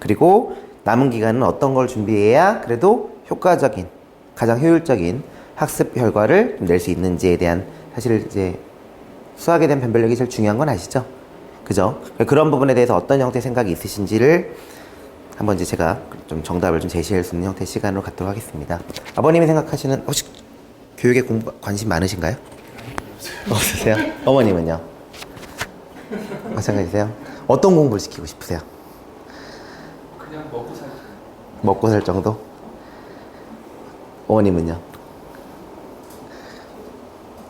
그리고 남은 기간은 어떤 걸 준비해야 그래도 효과적인, 가장 효율적인 학습 결과를 낼 수 있는지에 대한, 사실 이제 수학에 대한 변별력이 제일 중요한 건 아시죠? 그죠? 그런 부분에 대해서 어떤 형태의 생각이 있으신지를 한번 이제 제가 좀 정답을 좀 제시할 수 있는 형태의 시간으로 갖도록 하겠습니다. 아버님이 생각하시는, 혹시 교육에 관심 많으신가요? 없으세요? 어머님은요? 마찬가지세요? 어떤 공부를 시키고 싶으세요? 그냥 먹고 살. 먹고 살 정도? 어머님은요?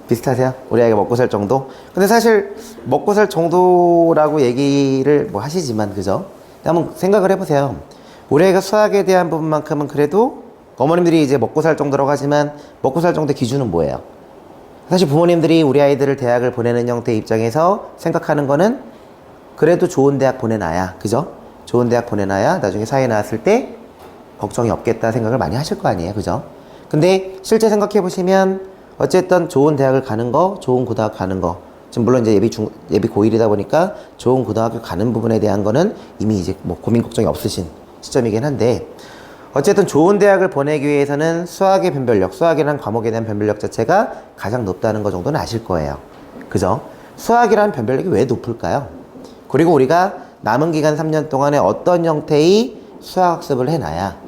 비슷하세요? 우리 아이가 먹고 살 정도? 근데 사실 먹고 살 정도라고 얘기를 뭐 하시지만, 그죠? 한번 생각을 해보세요. 우리 아이가 수학에 대한 부분만큼은 그래도 어머님들이 이제 먹고 살 정도라고 하지만 먹고 살 정도의 기준은 뭐예요? 사실 부모님들이 우리 아이들을 대학을 보내는 형태의 입장에서 생각하는 거는 그래도 좋은 대학 보내놔야, 그죠? 좋은 대학 보내놔야 나중에 사회에 나왔을 때 걱정이 없겠다 생각을 많이 하실 거 아니에요, 그죠? 근데 실제 생각해 보시면 어쨌든 좋은 대학을 가는 거, 좋은 고등학교 가는 거, 지금 물론 이제 예비 고1이다 보니까 좋은 고등학교 가는 부분에 대한 거는 이미 이제 뭐 고민 걱정이 없으신 시점이긴 한데, 어쨌든 좋은 대학을 보내기 위해서는 수학의 변별력, 수학이라는 과목에 대한 변별력 자체가 가장 높다는 거 정도는 아실 거예요. 그죠? 수학이라는 변별력이 왜 높을까요? 그리고 우리가 남은 기간 3년 동안에 어떤 형태의 수학학습을 해놔야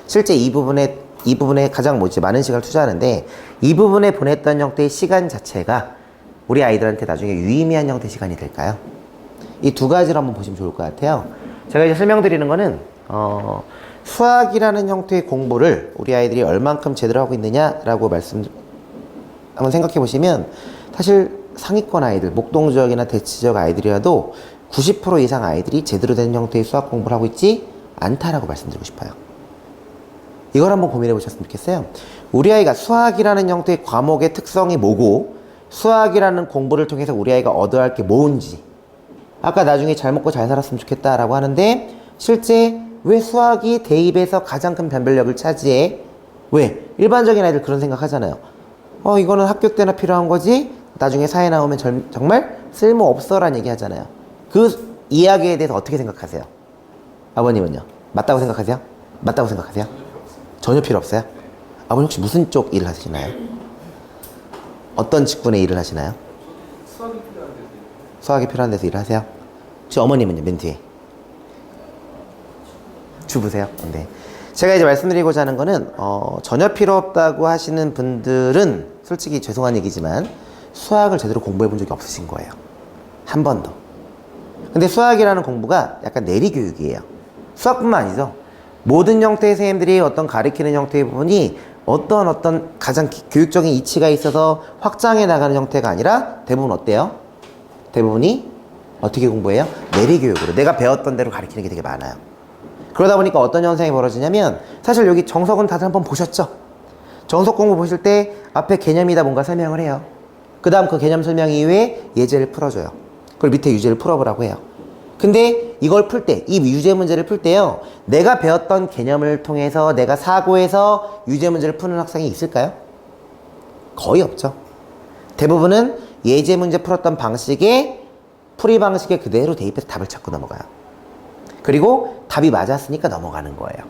실제 이 부분에 가장 많은 시간을 투자하는데, 이 부분에 보냈던 형태의 시간 자체가 우리 아이들한테 나중에 유의미한 형태의 시간이 될까요? 이 두 가지를 한번 보시면 좋을 것 같아요. 제가 이제 설명드리는 거는 수학이라는 형태의 공부를 우리 아이들이 얼만큼 제대로 하고 있느냐라고 한번 생각해 보시면, 사실 상위권 아이들, 목동 지역이나 대치 지역 아이들이라도 90% 이상 아이들이 제대로 된 형태의 수학 공부를 하고 있지 않다라고 말씀드리고 싶어요. 이걸 한번 고민해 보셨으면 좋겠어요. 우리 아이가 수학이라는 형태의 과목의 특성이 뭐고, 수학이라는 공부를 통해서 우리 아이가 얻어야 할 게 뭔지, 아까 나중에 잘 먹고 잘 살았으면 좋겠다라고 하는데, 실제 왜 수학이 대입에서 가장 큰 변별력을 차지해? 왜? 일반적인 아이들 그런 생각 하잖아요. 이거는 학교 때나 필요한 거지 나중에 사회 나오면 정말 쓸모없어 라는 얘기 하잖아요. 그 이야기에 대해서 어떻게 생각하세요? 아버님은요? 맞다고 생각하세요? 맞다고 생각하세요? 전혀 필요 없어요? 아버님 혹시 무슨 쪽 일을 하시나요? 어떤 직군의 일을 하시나요? 수학이 필요한 데서. 수학이 필요한 데서 일을 하세요? 혹시 어머님은요? 맨 뒤에 주부세요? 네. 제가 이제 말씀드리고자 하는 거는 전혀 필요 없다고 하시는 분들은 솔직히 죄송한 얘기지만 수학을 제대로 공부해 본 적이 없으신 거예요. 한 번도. 근데 수학이라는 공부가 약간 내리교육이에요. 수학뿐만 아니죠. 모든 형태의 선생님들이 어떤 가르치는 형태의 부분이 어떤 가장 교육적인 이치가 있어서 확장해 나가는 형태가 아니라 대부분 어때요? 대부분이 어떻게 공부해요? 내리교육으로 내가 배웠던 대로 가르치는 게 되게 많아요. 그러다 보니까 어떤 현상이 벌어지냐면, 사실 여기 정석은 다들 한번 보셨죠? 정석 공부 보실 때 앞에 개념이다 뭔가 설명을 해요. 그 다음 그 개념 설명 이후에 예제를 풀어줘요. 그리고 밑에 유제를 풀어보라고 해요. 근데 이걸 풀 때, 이 유제 문제를 풀 때요, 내가 배웠던 개념을 통해서 내가 사고해서 유제 문제를 푸는 학생이 있을까요? 거의 없죠. 대부분은 예제 문제 풀었던 방식에 풀이 방식에 그대로 대입해서 답을 찾고 넘어가요. 그리고 답이 맞았으니까 넘어가는 거예요.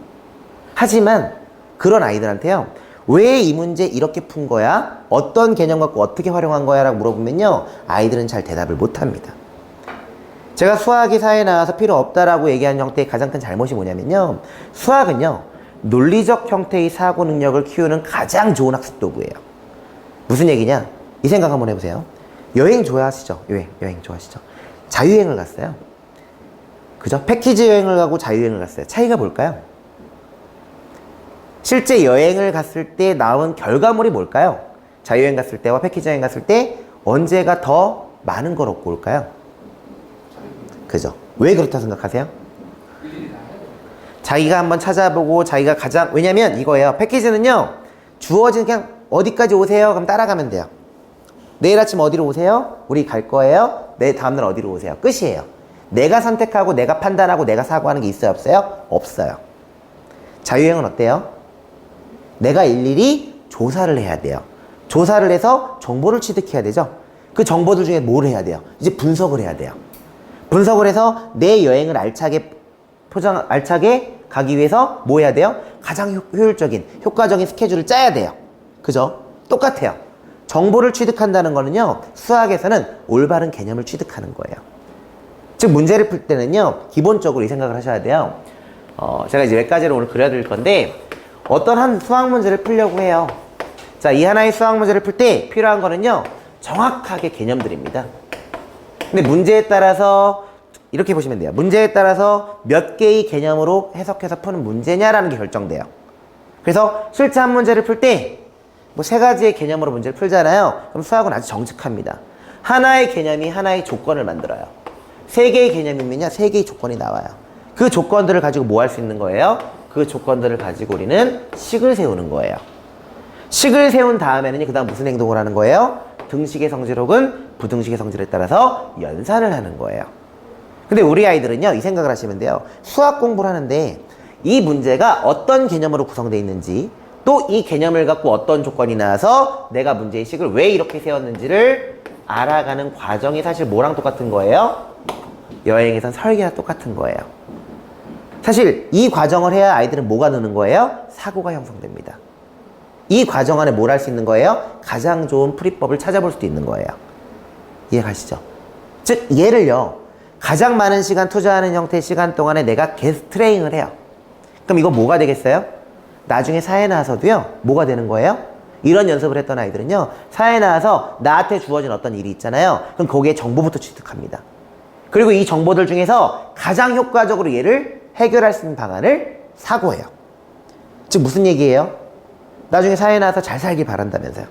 하지만 그런 아이들한테요, 왜 이 문제 이렇게 푼 거야? 어떤 개념 갖고 어떻게 활용한 거야? 라고 물어보면요, 아이들은 잘 대답을 못합니다. 제가 수학이 사회에 나와서 필요 없다라고 얘기한 형태의 가장 큰 잘못이 뭐냐면요, 수학은요, 논리적 형태의 사고 능력을 키우는 가장 좋은 학습 도구예요. 무슨 얘기냐? 이 생각 한번 해보세요. 여행 좋아하시죠? 여행 좋아하시죠? 자유여행을 갔어요. 그죠? 패키지 여행을 가고 자유여행을 갔어요. 차이가 뭘까요? 실제 여행을 갔을 때 나온 결과물이 뭘까요? 자유여행 갔을 때와 패키지 여행 갔을 때 언제가 더 많은 걸 얻고 올까요? 그죠? 왜 그렇다 생각하세요? 자기가 한번 찾아보고 자기가 왜냐면 이거예요. 패키지는요, 주어진 그냥 어디까지 오세요? 그럼 따라가면 돼요. 내일 아침 어디로 오세요? 우리 갈 거예요. 내일 다음날 어디로 오세요? 끝이에요. 내가 선택하고 내가 판단하고 내가 사고하는 게 있어요? 없어요? 없어요. 자유여행은 어때요? 내가 일일이 조사를 해야 돼요. 조사를 해서 정보를 취득해야 되죠. 그 정보들 중에 뭘 해야 돼요? 이제 분석을 해야 돼요. 분석을 해서 내 여행을 알차게 포장 알차게 가기 위해서 뭐 해야 돼요? 가장 효율적인, 효과적인 스케줄을 짜야 돼요. 그죠? 똑같아요. 정보를 취득한다는 거는요, 수학에서는 올바른 개념을 취득하는 거예요. 즉, 문제를 풀 때는요, 기본적으로 이 생각을 하셔야 돼요. 제가 이제 몇 가지를 오늘 그려드릴 건데, 어떤 한 수학 문제를 풀려고 해요. 자, 이 하나의 수학 문제를 풀 때 필요한 거는요, 정확하게 개념들입니다. 근데 문제에 따라서 이렇게 보시면 돼요. 문제에 따라서 몇 개의 개념으로 해석해서 푸는 문제냐라는 게 결정돼요. 그래서 실제 한 문제를 풀 때 뭐 세 가지의 개념으로 문제를 풀잖아요. 그럼 수학은 아주 정직합니다. 하나의 개념이 하나의 조건을 만들어요. 세 개의 개념이면요, 세 개의 조건이 나와요. 그 조건들을 가지고 뭐 할 수 있는 거예요? 그 조건들을 가지고 우리는 식을 세우는 거예요. 식을 세운 다음에는 그 다음 무슨 행동을 하는 거예요? 등식의 성질 혹은 부등식의 성질에 따라서 연산을 하는 거예요. 근데 우리 아이들은요, 이 생각을 하시면 돼요. 수학 공부를 하는데 이 문제가 어떤 개념으로 구성되어 있는지, 또 이 개념을 갖고 어떤 조건이 나와서 내가 문제의 식을 왜 이렇게 세웠는지를 알아가는 과정이 사실 뭐랑 똑같은 거예요? 여행에선 설계와 똑같은 거예요. 사실 이 과정을 해야 아이들은 뭐가 느는 거예요? 사고가 형성됩니다. 이 과정 안에 뭘 할 수 있는 거예요? 가장 좋은 풀이법을 찾아볼 수도 있는 거예요. 이해가시죠? 즉, 얘를요, 가장 많은 시간 투자하는 형태의 시간 동안에 내가 계속 트레이닝을 해요. 그럼 이거 뭐가 되겠어요? 나중에 사회에 나와서도요, 뭐가 되는 거예요? 이런 연습을 했던 아이들은요, 사회에 나와서 나한테 주어진 어떤 일이 있잖아요. 그럼 거기에 정보부터 취득합니다. 그리고 이 정보들 중에서 가장 효과적으로 얘를 해결할 수 있는 방안을 사고해요. 즉, 무슨 얘기예요? 나중에 사회에 나와서 잘 살길 바란다면서요.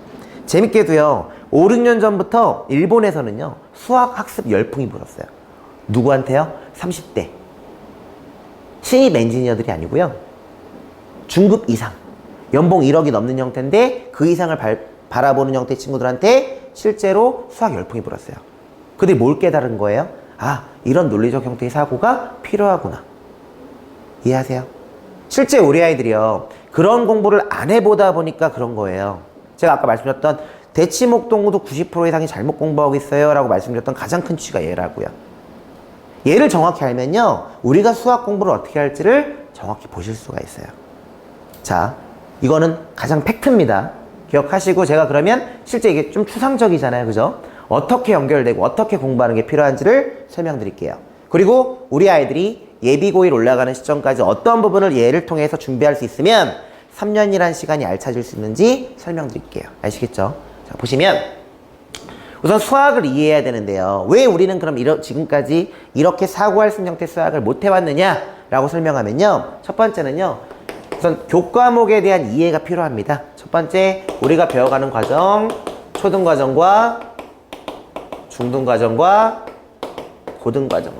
재밌게도요, 5, 6년 전부터 일본에서는요, 수학 학습 열풍이 불었어요. 누구한테요? 30대. 신입 엔지니어들이 아니고요, 중급 이상, 연봉 1억이 넘는 형태인데 그 이상을 바라보는 형태의 친구들한테 실제로 수학 열풍이 불었어요. 그들이 뭘 깨달은 거예요? 아, 이런 논리적 형태의 사고가 필요하구나. 이해하세요? 실제 우리 아이들이요, 그런 공부를 안 해보다 보니까 그런 거예요. 제가 아까 말씀드렸던 대치목 동무도 90% 이상이 잘못 공부하고 있어요 라고 말씀드렸던 가장 큰 취지가 얘라고요. 얘를 정확히 알면요, 우리가 수학 공부를 어떻게 할지를 정확히 보실 수가 있어요. 자, 이거는 가장 팩트입니다. 기억하시고, 제가 그러면 실제 이게 좀 추상적이잖아요. 그죠? 어떻게 연결되고 어떻게 공부하는 게 필요한지를 설명드릴게요. 그리고 우리 아이들이 예비고일 올라가는 시점까지 어떤 부분을 얘를 통해서 준비할 수 있으면 3년이라는 시간이 알차질 수 있는지 설명드릴게요. 아시겠죠? 자, 보시면 우선 수학을 이해해야 되는데요. 왜 우리는 그럼 지금까지 이렇게 사고할 수 있는 형태의 수학을 못 해왔느냐라고 설명하면요, 첫 번째는요, 우선 교과목에 대한 이해가 필요합니다. 첫 번째, 우리가 배워가는 과정, 초등과정과 중등과정과 고등과정.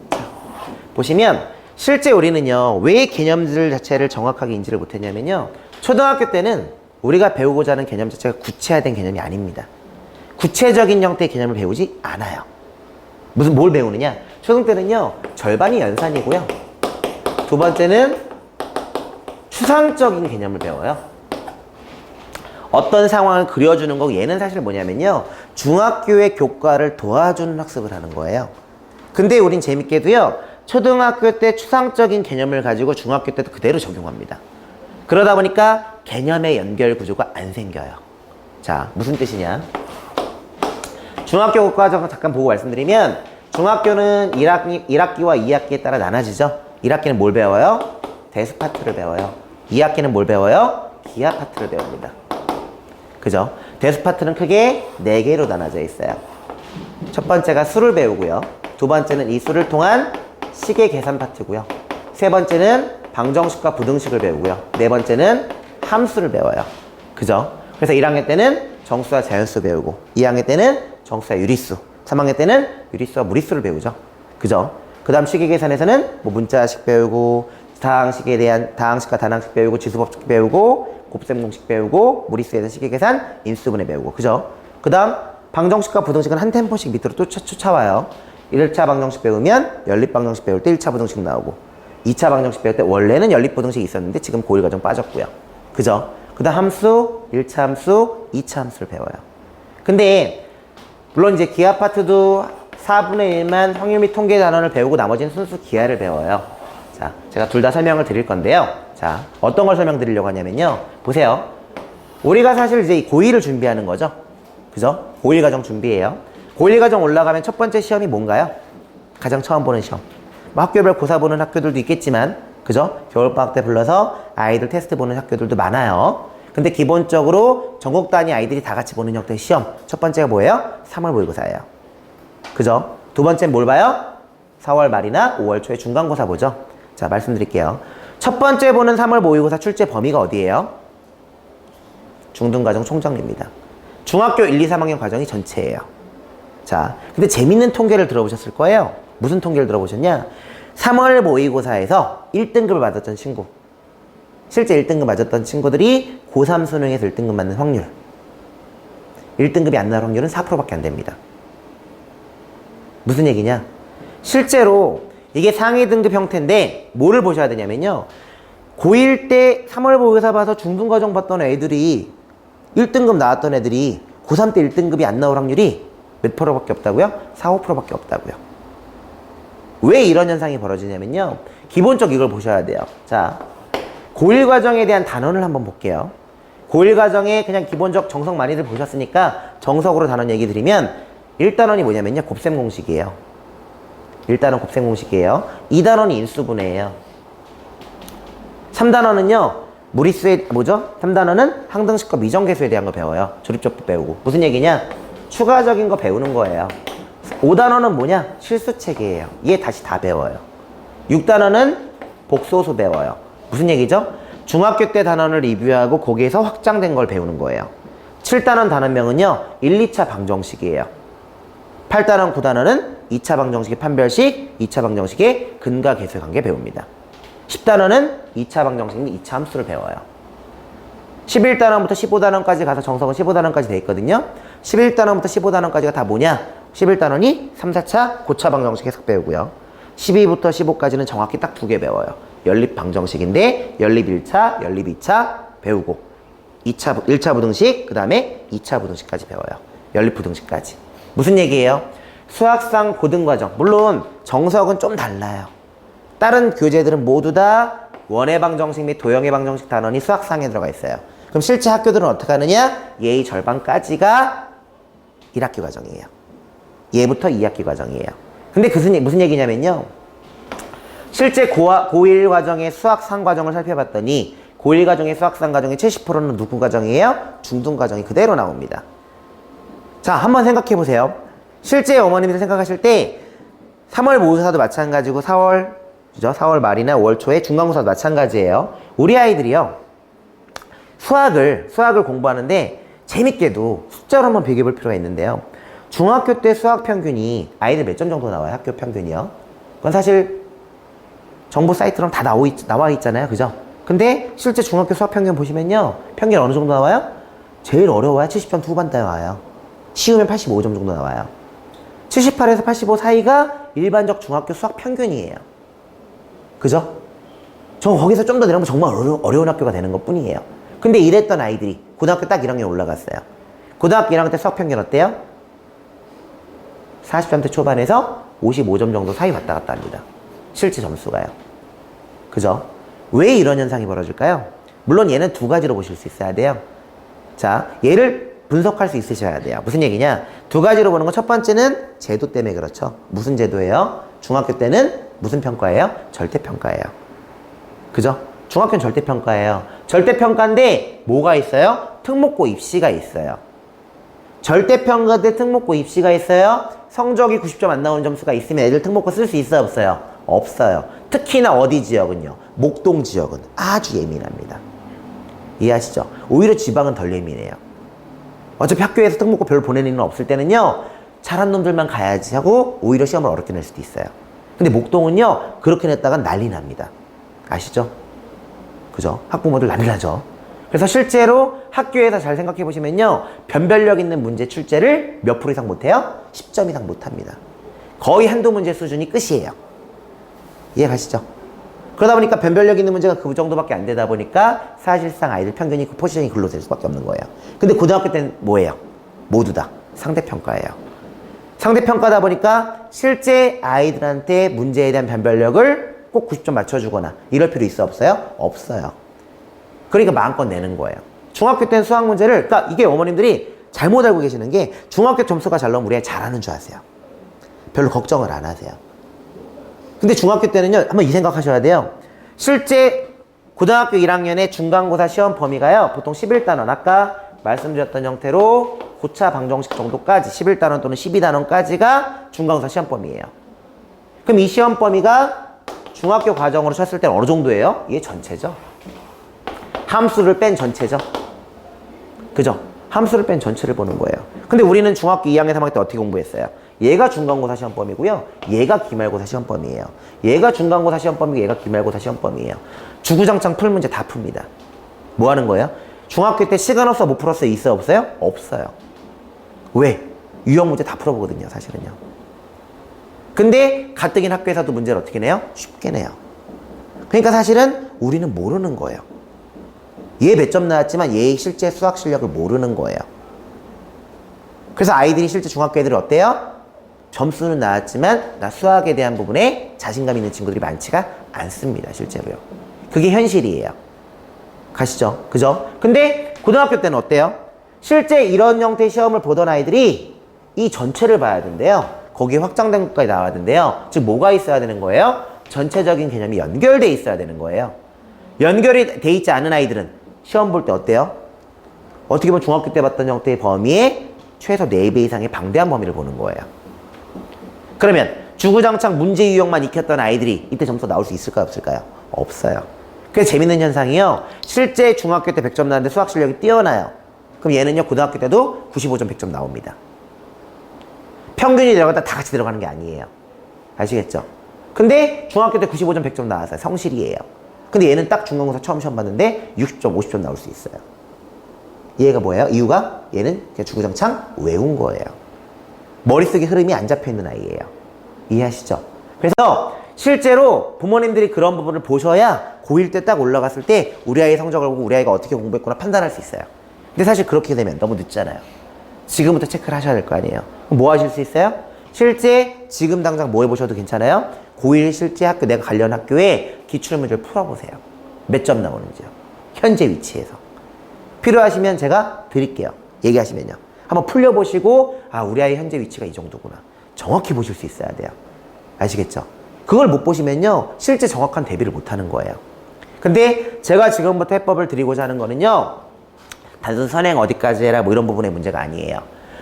자, 보시면 실제 우리는요, 왜 개념들 자체를 정확하게 인지를 못했냐면요, 초등학교 때는 우리가 배우고자 하는 개념 자체가 구체화된 개념이 아닙니다. 구체적인 형태의 개념을 배우지 않아요. 뭘 배우느냐? 초등 때는요, 절반이 연산이고요, 두 번째는 추상적인 개념을 배워요. 어떤 상황을 그려주는 거고, 얘는 사실 뭐냐면요, 중학교의 교과를 도와주는 학습을 하는 거예요. 근데 우린 재밌게도요, 초등학교 때 추상적인 개념을 가지고 중학교 때도 그대로 적용합니다. 그러다 보니까 개념의 연결 구조가 안 생겨요. 자, 무슨 뜻이냐? 중학교 교과 잠깐 보고 말씀드리면, 중학교는 1학기와 2학기에 따라 나눠지죠. 1학기는 뭘 배워요? 대수 파트를 배워요. 2학기는 뭘 배워요? 기하 파트를 배웁니다. 그죠? 대수 파트는 크게 4개로 나눠져 있어요. 첫 번째가 수를 배우고요, 두 번째는 이 수를 통한 식의 계산 파트고요, 세 번째는 방정식과 부등식을 배우고요, 네 번째는 함수를 배워요. 그죠? 그래서 1학년 때는 정수와 자연수 배우고, 2학년 때는 정수와 유리수, 3학년 때는 유리수와 무리수를 배우죠. 그죠? 그 다음 식의 계산에서는 뭐 문자식 배우고, 다항식에 대한 다항식과 단항식 배우고, 지수법칙 배우고, 곱셈 공식 배우고, 무리수에 대한 식의 계산, 인수분해 배우고. 그죠? 그 다음 방정식과 부등식은 한 템포씩 밑으로 또 쫓아와요. 1차 방정식 배우면 연립 방정식 배울 때 1차 부등식 나오고, 2차 방정식 배울 때 원래는 연립 부등식이 있었는데 지금 고일 과정 빠졌고요. 그죠? 그 다음 함수, 1차 함수, 2차 함수를 배워요. 근데 물론 이제 기하 파트도 4분의 1만 확률 및 통계 단원을 배우고 나머지는 순수 기하를 배워요. 자, 제가 둘 다 설명을 드릴 건데요. 자, 어떤 걸 설명드리려고 하냐면요. 보세요. 우리가 사실 이제 고1을 준비하는 거죠. 그죠? 고1 과정 준비해요. 고1 과정 올라가면 첫 번째 시험이 뭔가요? 가장 처음 보는 시험. 뭐 학교별 고사 보는 학교들도 있겠지만, 그죠? 겨울방학 때 불러서 아이들 테스트 보는 학교들도 많아요. 근데 기본적으로 전국 단위 아이들이 다 같이 보는 형태의 시험. 첫 번째가 뭐예요? 3월 모의고사예요. 그죠? 두 번째는 뭘 봐요? 4월 말이나 5월 초에 중간고사 보죠. 자, 말씀드릴게요. 첫 번째 보는 3월 모의고사 출제 범위가 어디예요? 중등과정 총정리입니다. 중학교 1, 2, 3학년 과정이 전체예요. 자, 근데 재밌는 통계를 들어보셨을 거예요. 무슨 통계를 들어보셨냐? 3월 모의고사에서 1등급을 받았던 친구, 실제 1등급 맞았던 친구들이 고3 수능에서 1등급 맞는 확률, 1등급이 안 나올 확률은 4%밖에 안 됩니다. 무슨 얘기냐? 실제로 이게 상위 등급 형태인데 뭐를 보셔야 되냐면요. 고1 때 3월 모의고사 봐서 중등과정 봤던 애들이 1등급 나왔던 애들이 고3 때 1등급이 안 나올 확률이 몇 프로밖에 없다고요? 4, 5%밖에 없다고요. 왜 이런 현상이 벌어지냐면요. 기본적 이걸 보셔야 돼요. 자, 고1 과정에 대한 단원을 한번 볼게요. 고1 과정에 그냥 기본적 정석 많이들 보셨으니까 정석으로 단원 얘기 드리면 1단원이 뭐냐면요. 곱셈 공식이에요. 1단원 곱셈 공식이에요. 2단원이 인수분해예요. 3단원은요. 무리수의 뭐죠? 3단원은 항등식과 미정계수에 대한 거 배워요. 조립적법 배우고. 무슨 얘기냐? 추가적인 거 배우는 거예요. 5단원은 뭐냐? 실수체계예요. 얘 다시 다 배워요. 6단원은 복소수 배워요. 무슨 얘기죠? 중학교 때 단원을 리뷰하고 거기에서 확장된 걸 배우는 거예요. 7단원 단원명은요. 1, 2차 방정식이에요. 8단원, 9단원은 2차 방정식의 판별식, 2차 방정식의 근과 계수의 관계 배웁니다. 10단원은 2차 방정식 및 2차 함수를 배워요. 11단원부터 15단원까지 가서 정석은 15단원까지 돼 있거든요. 11단원부터 15단원까지가 다 뭐냐? 11단원이 3, 4차 고차 방정식 해석 배우고요. 12부터 15까지는 정확히 딱 2개 배워요. 연립 방정식인데 연립 1차, 연립 2차 배우고 1차 부등식, 그 다음에 2차 부등식까지 배워요. 연립 부등식까지. 무슨 얘기예요? 수학상 고등과정, 물론 정석은 좀 달라요. 다른 교재들은 모두 다 원의 방정식 및 도형의 방정식 단원이 수학상에 들어가 있어요. 그럼 실제 학교들은 어떻게 하느냐? 얘의 절반까지가 1학기 과정이에요. 얘부터 2학기 과정이에요. 근데 무슨 얘기냐면요. 실제 고1 과정의 수학상 과정을 살펴봤더니 고1 과정의 수학상 과정의 70%는 누구 과정이에요? 중등 과정이 그대로 나옵니다. 자, 한번 생각해 보세요. 실제 어머님들 생각하실 때 3월 모의고사도 마찬가지고 4월 말이나 5월 초에 중간고사도 마찬가지예요. 우리 아이들이요. 수학을 공부하는데 재밌게도 숫자로 한번 비교해 볼 필요가 있는데요. 중학교 때 수학 평균이 아이들 몇 점 정도 나와요? 학교 평균이요. 그건 사실 정부 사이트랑 다 나와 있잖아요. 그죠? 근데 실제 중학교 수학 평균 보시면요. 평균 어느 정도 나와요? 제일 어려워야 70점 후반대에 와요. 쉬우면 85점 정도 나와요. 78에서 85 사이가 일반적 중학교 수학 평균이에요. 그죠? 저 거기서 좀 더 내려가면 정말 어려운 학교가 되는 것 뿐이에요. 근데 이랬던 아이들이 고등학교 딱 1학년 올라갔어요. 고등학교 1학년 때 수학 평균 어때요? 40점대 초반에서 55점 정도 사이 왔다 갔다 합니다. 실제 점수가요. 그죠? 왜 이런 현상이 벌어질까요? 물론 얘는 두 가지로 보실 수 있어야 돼요. 자, 얘를 분석할 수 있으셔야 돼요. 무슨 얘기냐? 두 가지로 보는 거. 첫 번째는 제도 때문에 그렇죠. 무슨 제도예요? 중학교 때는 무슨 평가예요? 절대평가예요. 그죠? 중학교는 절대평가예요. 절대평가인데 뭐가 있어요? 특목고 입시가 있어요. 절대평가 때 특목고 입시가 있어요. 성적이 90점 안 나오는 점수가 있으면 애들 특목고 쓸 수 있어요? 없어요? 없어요. 특히나 어디 지역은요? 목동 지역은 아주 예민합니다. 이해하시죠? 오히려 지방은 덜 예민해요. 어차피 학교에서 특목고 별 보내는 일은 없을 때는요. 잘한 놈들만 가야지 하고 오히려 시험을 어렵게 낼 수도 있어요. 근데 목동은요. 그렇게 냈다가 난리 납니다. 아시죠? 그죠? 학부모들 난리 나죠? 그래서 실제로 학교에서 잘 생각해 보시면요. 변별력 있는 문제 출제를 몇 프로 이상 못해요? 10점 이상 못합니다. 거의 한두 문제 수준이 끝이에요. 이해가시죠? 그러다 보니까 변별력 있는 문제가 그 정도밖에 안 되다 보니까 사실상 아이들 평균이 그 포지션이 글로 될 수밖에 없는 거예요. 근데 고등학교 때는 뭐예요? 모두 다 상대평가예요. 상대평가다 보니까 실제 아이들한테 문제에 대한 변별력을 꼭 90점 맞춰주거나 이럴 필요 있어 없어요? 없어요. 그러니까 마음껏 내는 거예요. 중학교 때는 수학 문제를, 그러니까 이게 어머님들이 잘못 알고 계시는 게 중학교 점수가 잘 나오면 우리 아이 잘하는 줄 아세요. 별로 걱정을 안 하세요. 근데 중학교 때는요, 한번 이 생각하셔야 돼요. 실제 고등학교 1학년의 중간고사 시험 범위가요, 보통 11단원, 아까 말씀드렸던 형태로 고차 방정식 정도까지 11단원 또는 12단원까지가 중간고사 시험 범위예요. 그럼 이 시험 범위가 중학교 과정으로 쳤을 때는 어느 정도예요? 이게 전체죠. 함수를 뺀 전체죠. 그죠? 함수를 뺀 전체를 보는 거예요. 근데 우리는 중학교 2학년 3학년 때 어떻게 공부했어요? 얘가 중간고사 시험 범위고요. 얘가 기말고사 시험 범위예요. 얘가 중간고사 시험 범위고 얘가 기말고사 시험 범위예요. 주구장창 풀 문제 다 풉니다. 뭐 하는 거예요? 중학교 때 시간 없어 못 풀었어요? 있어요 없어요? 없어요. 왜? 유형 문제 다 풀어보거든요, 사실은요. 근데 가뜩인 학교에서도 문제를 어떻게 내요? 쉽게 내요. 그러니까 사실은 우리는 모르는 거예요. 얘 몇 점 나왔지만 얘의 실제 수학 실력을 모르는 거예요. 그래서 아이들이 실제 중학교 애들이 어때요? 점수는 나왔지만 나 수학에 대한 부분에 자신감 있는 친구들이 많지가 않습니다, 실제로요. 그게 현실이에요. 가시죠? 그죠? 근데 고등학교 때는 어때요? 실제 이런 형태의 시험을 보던 아이들이 이 전체를 봐야 된대요. 거기에 확장된 것까지 나와야 된대요. 즉 뭐가 있어야 되는 거예요? 전체적인 개념이 연결돼 있어야 되는 거예요. 연결이 돼 있지 않은 아이들은 시험 볼 때 어때요? 어떻게 보면 중학교 때 봤던 형태의 범위에 최소 4배 이상의 방대한 범위를 보는 거예요. 그러면 주구장창 문제 유형만 익혔던 아이들이 이때 점수 나올 수 있을까요? 없을까요? 없어요. 그래서 재밌는 현상이요. 실제 중학교 때 100점 나왔는데 수학 실력이 뛰어나요. 그럼 얘는요, 고등학교 때도 95점 100점 나옵니다. 평균이 들어갔다 다 같이 들어가는 게 아니에요. 아시겠죠? 근데 중학교 때 95점 100점 나왔어요. 성실이에요. 근데 얘는 딱 중간고사 처음 시험 봤는데 60점 50점 나올 수 있어요. 얘가 뭐예요? 이유가 얘는 그냥 주구장창 외운 거예요. 머릿속에 흐름이 안 잡혀있는 아이예요. 이해하시죠? 그래서 실제로 부모님들이 그런 부분을 보셔야 고1 때 딱 올라갔을 때 우리 아이의 성적을 보고 우리 아이가 어떻게 공부했구나 판단할 수 있어요. 근데 사실 그렇게 되면 너무 늦잖아요. 지금부터 체크를 하셔야 될 거 아니에요. 그럼 뭐 하실 수 있어요? 실제 지금 당장 뭐 해보셔도 괜찮아요. 고1 실제 학교, 내가 관련 학교에 기출문제를 풀어보세요. 몇 점 나오는지요. 현재 위치에서. 필요하시면 제가 드릴게요. 얘기하시면요. 한번 풀려보시고, 아, 우리 아이 현재 위치가 이 정도구나. 정확히 보실 수 있어야 돼요. 아시겠죠? 그걸 못 보시면요, 실제 정확한 대비를 못 하는 거예요. 근데 제가 지금부터 해법을 드리고자 하는 거는요, 단순 선행 어디까지 해라 뭐 이런 부분의 문제가 아니에요.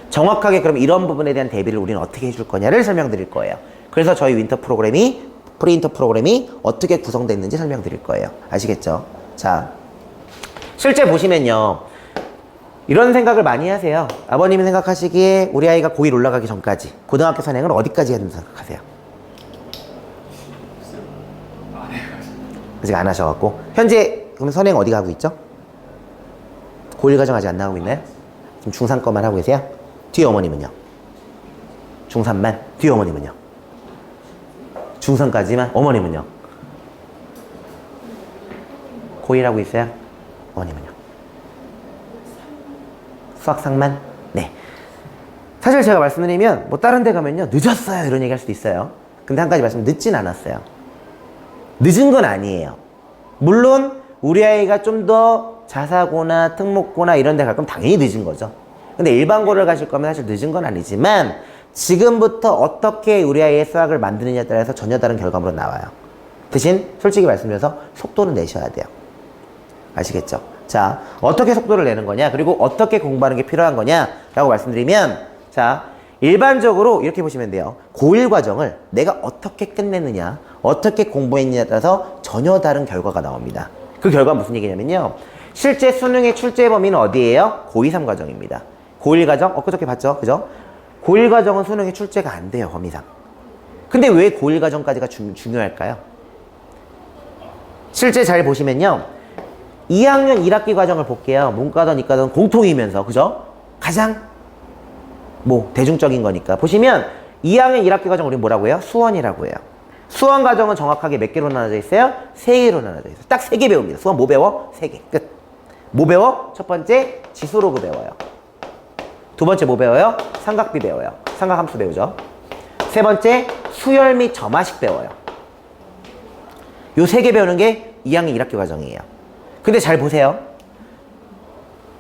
정확하게 그럼 이런 부분에 대한 대비를 우리는 어떻게 해줄 거냐를 설명드릴 거예요. 그래서 저희 윈터 프로그램이, 프리윈터 프로그램이 어떻게 구성되어 있는지 설명드릴 거예요. 아시겠죠? 자, 실제 보시면요, 이런 생각을 많이 하세요. 아버님이 생각하시기에 우리 아이가 고1 올라가기 전까지 고등학교 선행을 어디까지 해야 된다고 생각하세요? 아직 안 하셔갖고. 현재 그럼 선행 어디 가고 있죠? 고1 과정 아직 안 나오고 있나요? 지금 중3 거만 하고 계세요? 뒤에 어머님은요? 중3만? 뒤에 어머님은요? 중3까지만? 어머님은요? 고1 하고 있어요? 어머님은요? 수학상만? 네. 사실 제가 말씀드리면 뭐 다른 데 가면요, 늦었어요 이런 얘기 할 수도 있어요. 근데 한 가지 말씀, 늦진 않았어요. 늦은 건 아니에요. 물론 우리 아이가 좀 더 자사고나 특목고나 이런 데 갈 거면 당연히 늦은 거죠. 근데 일반고를 가실 거면 사실 늦은 건 아니지만 지금부터 어떻게 우리 아이의 수학을 만드느냐에 따라서 전혀 다른 결과물로 나와요. 대신 솔직히 말씀드려서 속도는 내셔야 돼요. 아시겠죠? 자, 어떻게 속도를 내는 거냐, 그리고 어떻게 공부하는 게 필요한 거냐 라고 말씀드리면, 자, 일반적으로 이렇게 보시면 돼요. 고1 과정을 내가 어떻게 끝냈느냐, 어떻게 공부했느냐에 따라서 전혀 다른 결과가 나옵니다. 그 결과는 무슨 얘기냐면요, 실제 수능의 출제 범위는 어디예요? 고2, 3 과정입니다. 고1 과정, 엊그저께 봤죠? 그죠? 고1 과정은 수능에 출제가 안 돼요, 범위상. 근데 왜 고1 과정까지가 중요할까요? 실제 잘 보시면요, 2학년 1학기 과정을 볼게요. 문과든 이과든 공통이면서, 그죠? 가장 뭐 대중적인 거니까. 보시면 2학년 1학기 과정 우리 뭐라고 해요? 수원이라고 해요. 수원 과정은 정확하게 몇 개로 나눠져 있어요? 3개로 나눠져 있어요. 딱 3개 배웁니다. 수원 뭐 배워? 3개. 끝. 뭐 배워? 첫 번째 지수로그 배워요. 두 번째 뭐 배워요? 삼각비 배워요. 삼각함수 배우죠. 세 번째, 수열 및 점화식 배워요. 요 세 개 배우는 게 2학년 1학기 과정이에요. 근데 잘 보세요.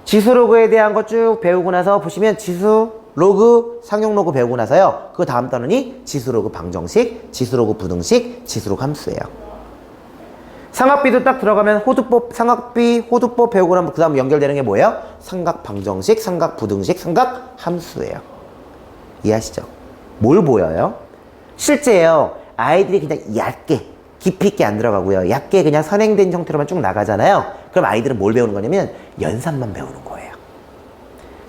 지수 로그에 대한 거 쭉 배우고 나서 보시면 지수 로그, 상용 로그 배우고 나서요. 그 다음 단원이 지수 로그 방정식, 지수 로그 부등식, 지수 로그 함수예요. 삼각비도 딱 들어가면 호두법, 삼각비, 호두법 배우고 나면 그 다음 연결되는 게 뭐예요? 삼각 방정식, 삼각 부등식, 삼각 함수예요. 이해하시죠? 뭘 보여요? 실제요. 아이들이 그냥 얇게, 깊이 있게 안 들어가고요. 얇게 그냥 선행된 형태로만 쭉 나가잖아요. 그럼 아이들은 뭘 배우는 거냐면 연산만 배우는 거예요.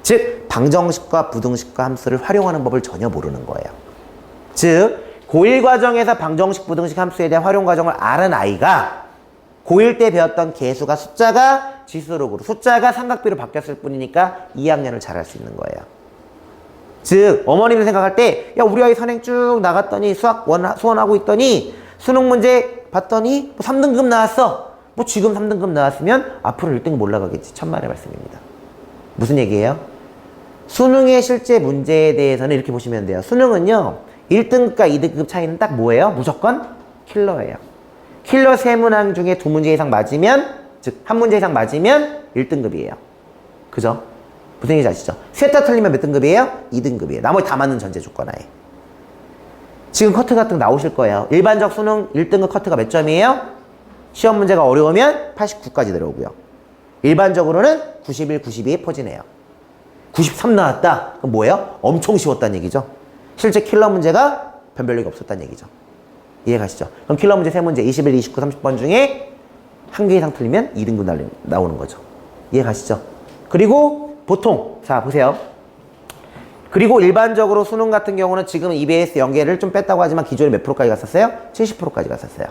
즉 방정식과 부등식과 함수를 활용하는 법을 전혀 모르는 거예요. 즉 고1 과정에서 방정식, 부등식, 함수에 대한 활용 과정을 아는 아이가 고1 때 배웠던 개수가 숫자가 지수로그로, 숫자가 삼각비로 바뀌었을 뿐이니까 2학년을 잘할 수 있는 거예요. 즉 어머님이 생각할 때 야 우리 아이 선행 쭉 나갔더니 수학 수원하고 있더니 수능 문제 봤더니 뭐 3등급 나왔어. 뭐 지금 3등급 나왔으면 앞으로 1등급 올라가겠지. 천만의 말씀입니다. 무슨 얘기예요? 수능의 실제 문제에 대해서는 이렇게 보시면 돼요. 수능은요 1등급과 2등급 차이는 딱 뭐예요? 무조건 킬러예요. 킬러 3문항 중에 2문제 이상 맞으면, 즉 1문제 이상 맞으면 1등급이에요. 그죠? 무슨 얘기인지 아시죠? 셋 다 틀리면 몇 등급이에요? 2등급이에요. 나머지 다 맞는 전제 조건하에. 지금 커트 같은 거 나오실 거예요. 일반적 수능 1등급 커트가 몇 점이에요? 시험 문제가 어려우면 89까지 내려오고요. 일반적으로는 91, 92에 퍼지네요. 93 나왔다. 그럼 뭐예요? 엄청 쉬웠다는 얘기죠. 실제 킬러 문제가 변별력이 없었다는 얘기죠. 이해 가시죠? 그럼 킬러 문제 3문제 21, 29, 30번 중에 1개 이상 틀리면 2등급 나오는 거죠. 이해 가시죠? 그리고 보통 자 보세요. 그리고 일반적으로 수능 같은 경우는 지금 EBS 연계를 좀 뺐다고 하지만 기존에 몇 프로까지 갔었어요? 70%까지 갔었어요.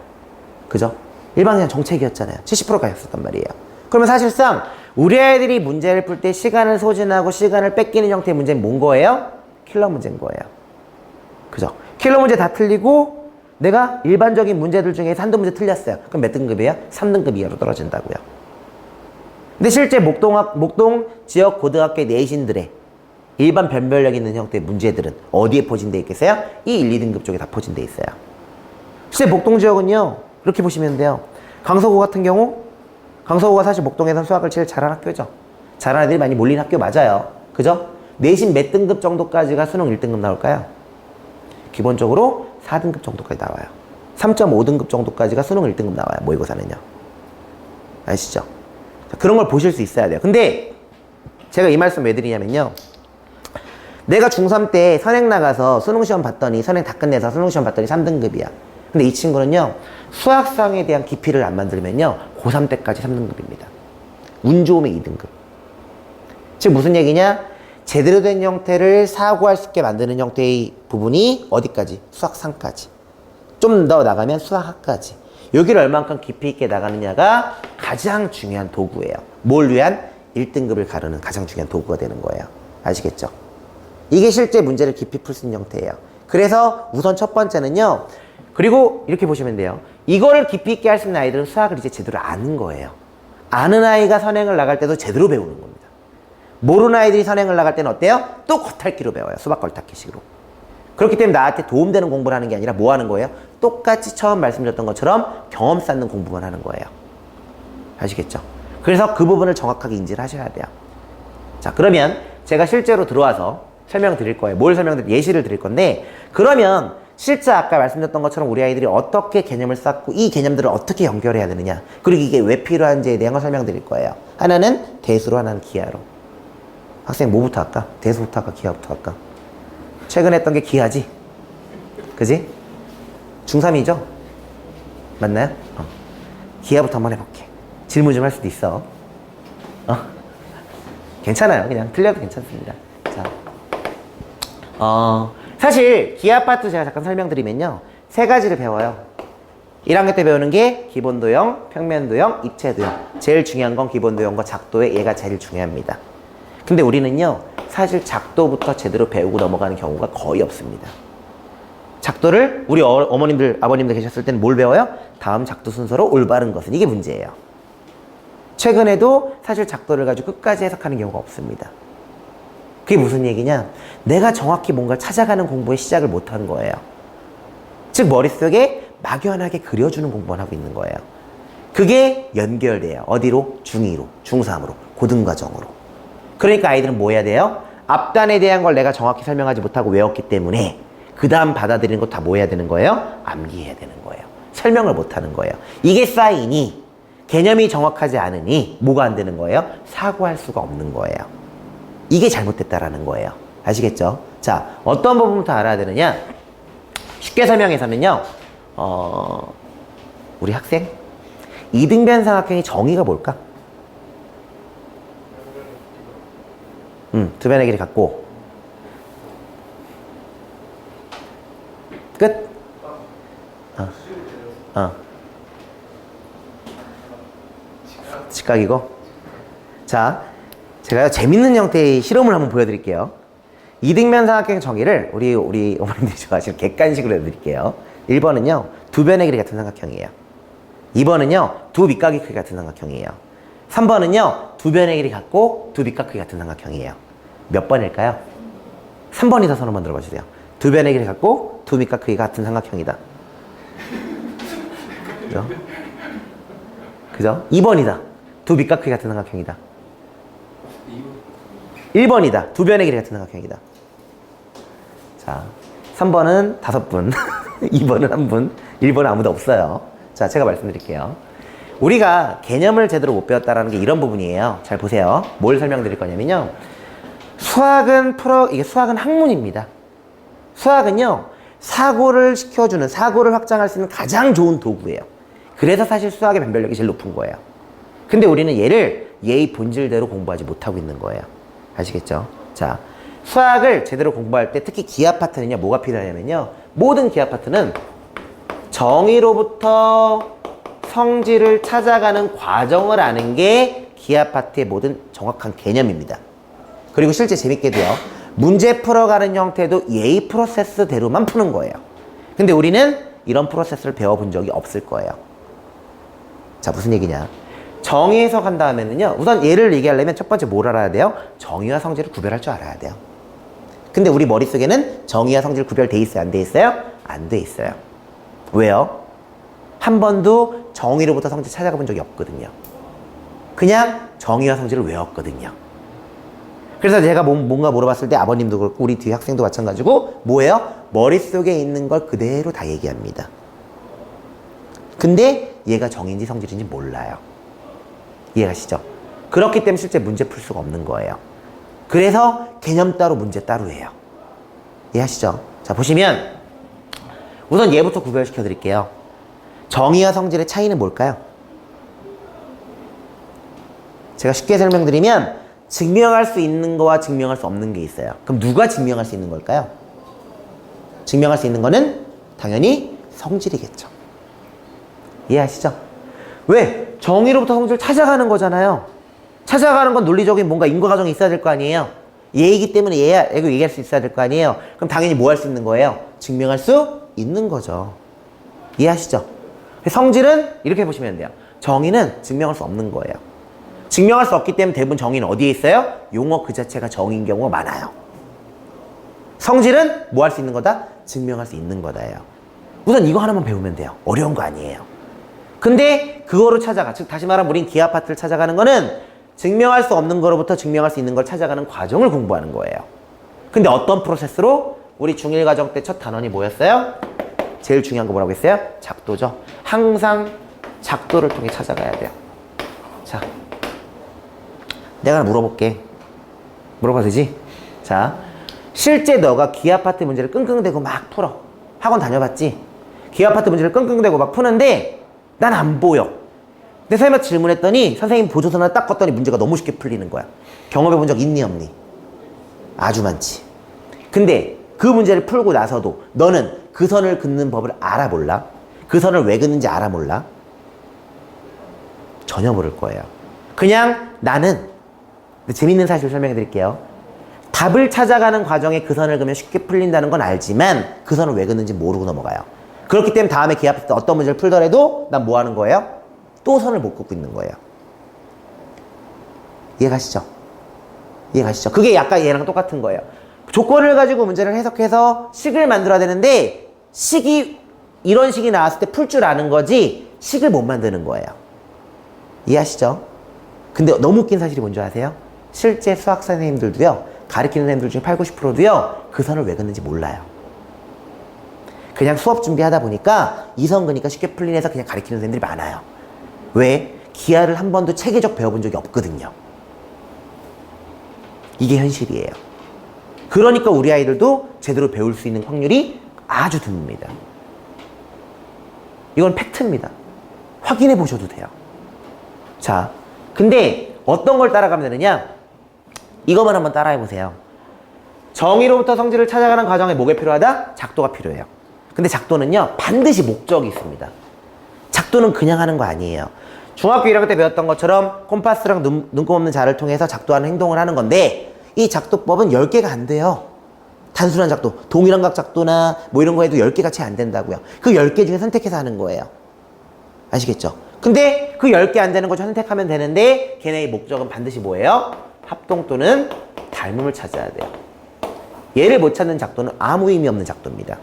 그죠? 일반 그냥 정책이었잖아요. 70%까지 갔었단 말이에요. 그러면 사실상 우리 아이들이 문제를 풀 때 시간을 소진하고 시간을 뺏기는 형태의 문제는 뭔 거예요? 킬러 문제인 거예요. 그죠? 킬러 문제 다 틀리고 내가 일반적인 문제들 중에서 한두 문제 틀렸어요. 그럼 몇 등급이에요? 3등급 이하로 떨어진다고요. 근데 실제 목동 지역 고등학교 내신들의 일반 변별력 있는 형태의 문제들은 어디에 포진되어 있겠어요? 이 1, 2등급 쪽에 다 포진되어 있어요. 실제 목동 지역은요. 이렇게 보시면 돼요. 강서구 같은 경우 강서구가 사실 목동에서 수학을 제일 잘하는 학교죠. 잘하는 애들이 많이 몰린 학교 맞아요. 그죠? 내신 몇 등급 정도까지가 수능 1등급 나올까요? 기본적으로 4등급 정도까지 나와요. 3.5등급 정도까지가 수능 1등급 나와요. 모의고사는요. 아시죠? 그런 걸 보실 수 있어야 돼요. 근데 제가 이 말씀 왜 드리냐면요. 내가 중3 때 선행 나가서 수능시험 봤더니 선행 다 끝내서 수능시험 봤더니 3등급이야. 근데 이 친구는요. 수학상에 대한 깊이를 안 만들면요. 고3 때까지 3등급입니다. 운 좋으면 2등급. 즉 무슨 얘기냐? 제대로 된 형태를 사고할 수 있게 만드는 형태의 부분이 어디까지? 수학상까지. 좀 더 나가면 수학학까지. 여기를 얼만큼 깊이 있게 나가느냐가 가장 중요한 도구예요. 뭘 위한? 1등급을 가르는 가장 중요한 도구가 되는 거예요. 아시겠죠? 이게 실제 문제를 깊이 풀 수 있는 형태예요. 그래서 우선 첫 번째는요. 그리고 이렇게 보시면 돼요. 이거를 깊이 있게 할 수 있는 아이들은 수학을 이제 제대로 아는 거예요. 아는 아이가 선행을 나갈 때도 제대로 배우는 겁니다. 모르는 아이들이 선행을 나갈 때는 어때요? 또 겉핥기로 배워요. 수박 겉핥기식으로. 그렇기 때문에 나한테 도움되는 공부를 하는 게 아니라 뭐 하는 거예요? 똑같이 처음 말씀드렸던 것처럼 경험 쌓는 공부만 하는 거예요. 아시겠죠? 그래서 그 부분을 정확하게 인지를 하셔야 돼요. 자, 그러면 제가 실제로 들어와서 설명드릴 거예요. 뭘 예시를 드릴 건데, 그러면 실제 아까 말씀드렸던 것처럼 우리 아이들이 어떻게 개념을 쌓고 이 개념들을 어떻게 연결해야 되느냐, 그리고 이게 왜 필요한지에 대한 걸 설명드릴 거예요. 하나는 대수로, 하나는 기하로. 학생 뭐부터 할까? 대수부터 할까? 기하부터 할까? 최근에 했던 게 기하지? 그지? 중3이죠? 맞나요? 기하부터 한번 해볼게. 질문 좀 할 수도 있어. 괜찮아요. 그냥 틀려도 괜찮습니다. 자, 사실 기하 파트 제가 잠깐 설명드리면요. 3가지를 배워요. 1학년 때 배우는 게 기본도형, 평면도형, 입체도형. 제일 중요한 건 기본도형과 작도에 얘가 제일 중요합니다. 근데 우리는요. 사실 작도부터 제대로 배우고 넘어가는 경우가 거의 없습니다. 작도를 우리 어머님들, 아버님들 계셨을 때는 뭘 배워요? 다음 작도 순서로 올바른 것은. 이게 문제예요. 최근에도 사실 작도를 가지고 끝까지 해석하는 경우가 없습니다. 그게 무슨 얘기냐? 내가 정확히 뭔가를 찾아가는 공부의 시작을 못한 거예요. 즉 머릿속에 막연하게 그려주는 공부만 하고 있는 거예요. 그게 연결돼요. 어디로? 중2로, 중3으로, 고등과정으로. 그러니까 아이들은 뭐 해야 돼요? 앞단에 대한 걸 내가 정확히 설명하지 못하고 외웠기 때문에 그 다음 받아들이는 거 다 뭐 해야 되는 거예요? 암기해야 되는 거예요. 설명을 못하는 거예요. 이게 쌓이니 개념이 정확하지 않으니 뭐가 안 되는 거예요? 사고할 수가 없는 거예요. 이게 잘못됐다라는 거예요. 아시겠죠? 자, 어떤 부분부터 알아야 되느냐? 쉽게 설명해서는요, 우리 학생? 이등변 삼각형의 정의가 뭘까? 두 변의 길이 같고. 끝? 직각이고. 자, 제가 재밌는 형태의 실험을 한번 보여드릴게요. 이등변 삼각형 정의를 우리 어머님들이 좋아하시는 객관식으로 해드릴게요. 1번은요, 두 변의 길이 같은 삼각형이에요. 2번은요, 두 밑각의 크기 같은 삼각형이에요. 3번은요, 두 변의 길이 같고 두 밑각 크기 같은 삼각형이에요. 몇 번일까요? 3번이다. 손 한번 들어봐 주세요. 두 변의 길이 같고 두 밑각 크기가 같은 삼각형이다. 그죠? 그죠? 2번이다. 두 밑각 크기 같은 삼각형이다. 1번이다. 두 변의 길이 같은 삼각형이다. 자, 3번은 5분, 2번은 1분, 1번은 아무도 없어요. 자, 제가 말씀드릴게요. 우리가 개념을 제대로 못 배웠다라는 게 이런 부분이에요. 잘 보세요. 뭘 설명드릴 거냐면요. 이게 수학은 학문입니다. 수학은요, 사고를 시켜주는, 사고를 확장할 수 있는 가장 좋은 도구예요. 그래서 사실 수학의 변별력이 제일 높은 거예요. 근데 우리는 얘를 얘의 본질대로 공부하지 못하고 있는 거예요. 아시겠죠? 자, 수학을 제대로 공부할 때 특히 기하 파트는요, 뭐가 필요하냐면요, 모든 기하 파트는 정의로부터 성질을 찾아가는 과정을 아는 게 기하 파트의 모든 정확한 개념입니다. 그리고 실제 재밌게도요, 문제 풀어가는 형태도 예의 프로세스대로만 푸는 거예요. 근데 우리는 이런 프로세스를 배워본 적이 없을 거예요. 자, 무슨 얘기냐? 정의 해석한 다음에는요, 우선 얘를 얘기하려면 첫 번째 뭘 알아야 돼요? 정의와 성질을 구별할 줄 알아야 돼요. 근데 우리 머릿속에는 정의와 성질 구별돼 있어요? 안 돼 있어요? 안 돼 있어요. 왜요? 한 번도 정의로부터 성질 찾아가 본 적이 없거든요. 그냥 정의와 성질을 외웠거든요. 그래서 제가 뭔가 물어봤을 때 아버님도 그렇고 우리 뒤에 학생도 마찬가지고 뭐예요? 머릿속에 있는 걸 그대로 다 얘기합니다. 근데 얘가 정의인지 성질인지 몰라요. 이해가시죠? 그렇기 때문에 실제 문제 풀 수가 없는 거예요. 그래서 개념 따로 문제 따로 해요. 이해하시죠? 자, 보시면 우선 얘부터 구별시켜 드릴게요. 정의와 성질의 차이는 뭘까요? 제가 쉽게 설명드리면 증명할 수 있는 거와 증명할 수 없는 게 있어요. 그럼 누가 증명할 수 있는 걸까요? 증명할 수 있는 거는 당연히 성질이겠죠. 이해하시죠? 왜? 정의로부터 성질을 찾아가는 거잖아요. 찾아가는 건 논리적인 뭔가 인과과정이 있어야 될 거 아니에요. 얘이기 때문에 얘가 얘기할 수 있어야 될 거 아니에요. 그럼 당연히 뭐 할 수 있는 거예요? 증명할 수 있는 거죠. 이해하시죠? 성질은 이렇게 보시면 돼요. 정의는 증명할 수 없는 거예요. 증명할 수 없기 때문에 대부분 정의는 어디에 있어요? 용어 그 자체가 정의인 경우가 많아요. 성질은 뭐 할 수 있는 거다? 증명할 수 있는 거다예요. 우선 이거 하나만 배우면 돼요. 어려운 거 아니에요. 근데 그거로 찾아가, 즉 다시 말하면 우린 기하 파트를 찾아가는 거는 증명할 수 없는 거로부터 증명할 수 있는 걸 찾아가는 과정을 공부하는 거예요. 근데 어떤 프로세스로? 우리 중1 과정 때 첫 단원이 뭐였어요? 제일 중요한 거 뭐라고 했어요? 작도죠. 항상 작도를 통해 찾아가야 돼요. 자, 내가 하나 물어볼게. 물어봐도 되지? 자, 실제 너가 기하 파트 문제를 끙끙대고 막 풀어. 학원 다녀봤지? 기하 파트 문제를 끙끙대고 막 푸는데 난 안 보여. 근데 선생님한테 질문했더니 선생님 보조선을 딱 껐더니 문제가 너무 쉽게 풀리는 거야. 경험해 본 적 있니 없니? 아주 많지. 근데 그 문제를 풀고 나서도 너는 그 선을 긋는 법을 알아 몰라? 그 선을 왜 긋는지 알아 몰라? 전혀 모를 거예요. 그냥 나는, 재밌는 사실을 설명해 드릴게요. 답을 찾아가는 과정에 그 선을 그으면 쉽게 풀린다는 건 알지만 그 선을 왜 긋는지 모르고 넘어가요. 그렇기 때문에 다음에 기하 파트 어떤 문제를 풀더라도 난 뭐 하는 거예요? 또 선을 못 긋고 있는 거예요. 이해가시죠? 이해가시죠? 그게 약간 얘랑 똑같은 거예요. 조건을 가지고 문제를 해석해서 식을 만들어야 되는데 식이 이런 식이 나왔을 때 풀 줄 아는 거지 식을 못 만드는 거예요. 이해하시죠? 근데 너무 웃긴 사실이 뭔지 아세요? 실제 수학 선생님들도요, 가르치는 선생님들 중에 80, 90%도요 그 선을 왜 긋는지 몰라요. 그냥 수업 준비하다 보니까 이 선 그니까 쉽게 풀리해서 그냥 가르치는 선생님들이 많아요. 왜? 기하를 한 번도 체계적 배워본 적이 없거든요. 이게 현실이에요. 그러니까 우리 아이들도 제대로 배울 수 있는 확률이 아주 드뭅니다. 이건 팩트입니다. 확인해 보셔도 돼요. 자, 근데 어떤 걸 따라가면 되느냐? 이것만 한번 따라해 보세요. 정의로부터 성질을 찾아가는 과정에 뭐가 필요하다? 작도가 필요해요. 근데 작도는요, 반드시 목적이 있습니다. 작도는 그냥 하는 거 아니에요. 중학교 1학년 때 배웠던 것처럼 콤파스랑 눈곱 없는 자를 통해서 작도하는 행동을 하는 건데 이 작도법은 10개가 안 돼요. 단순한 작도, 동일함각 작도나 뭐 이런 거 해도 10개가 채 안 된다고요. 그 10개 중에 선택해서 하는 거예요. 아시겠죠? 근데 그 10개 안 되는 거 선택하면 되는데 걔네의 목적은 반드시 뭐예요? 합동 또는 닮음을 찾아야 돼요. 얘를 못 찾는 작도는 아무 의미 없는 작도입니다.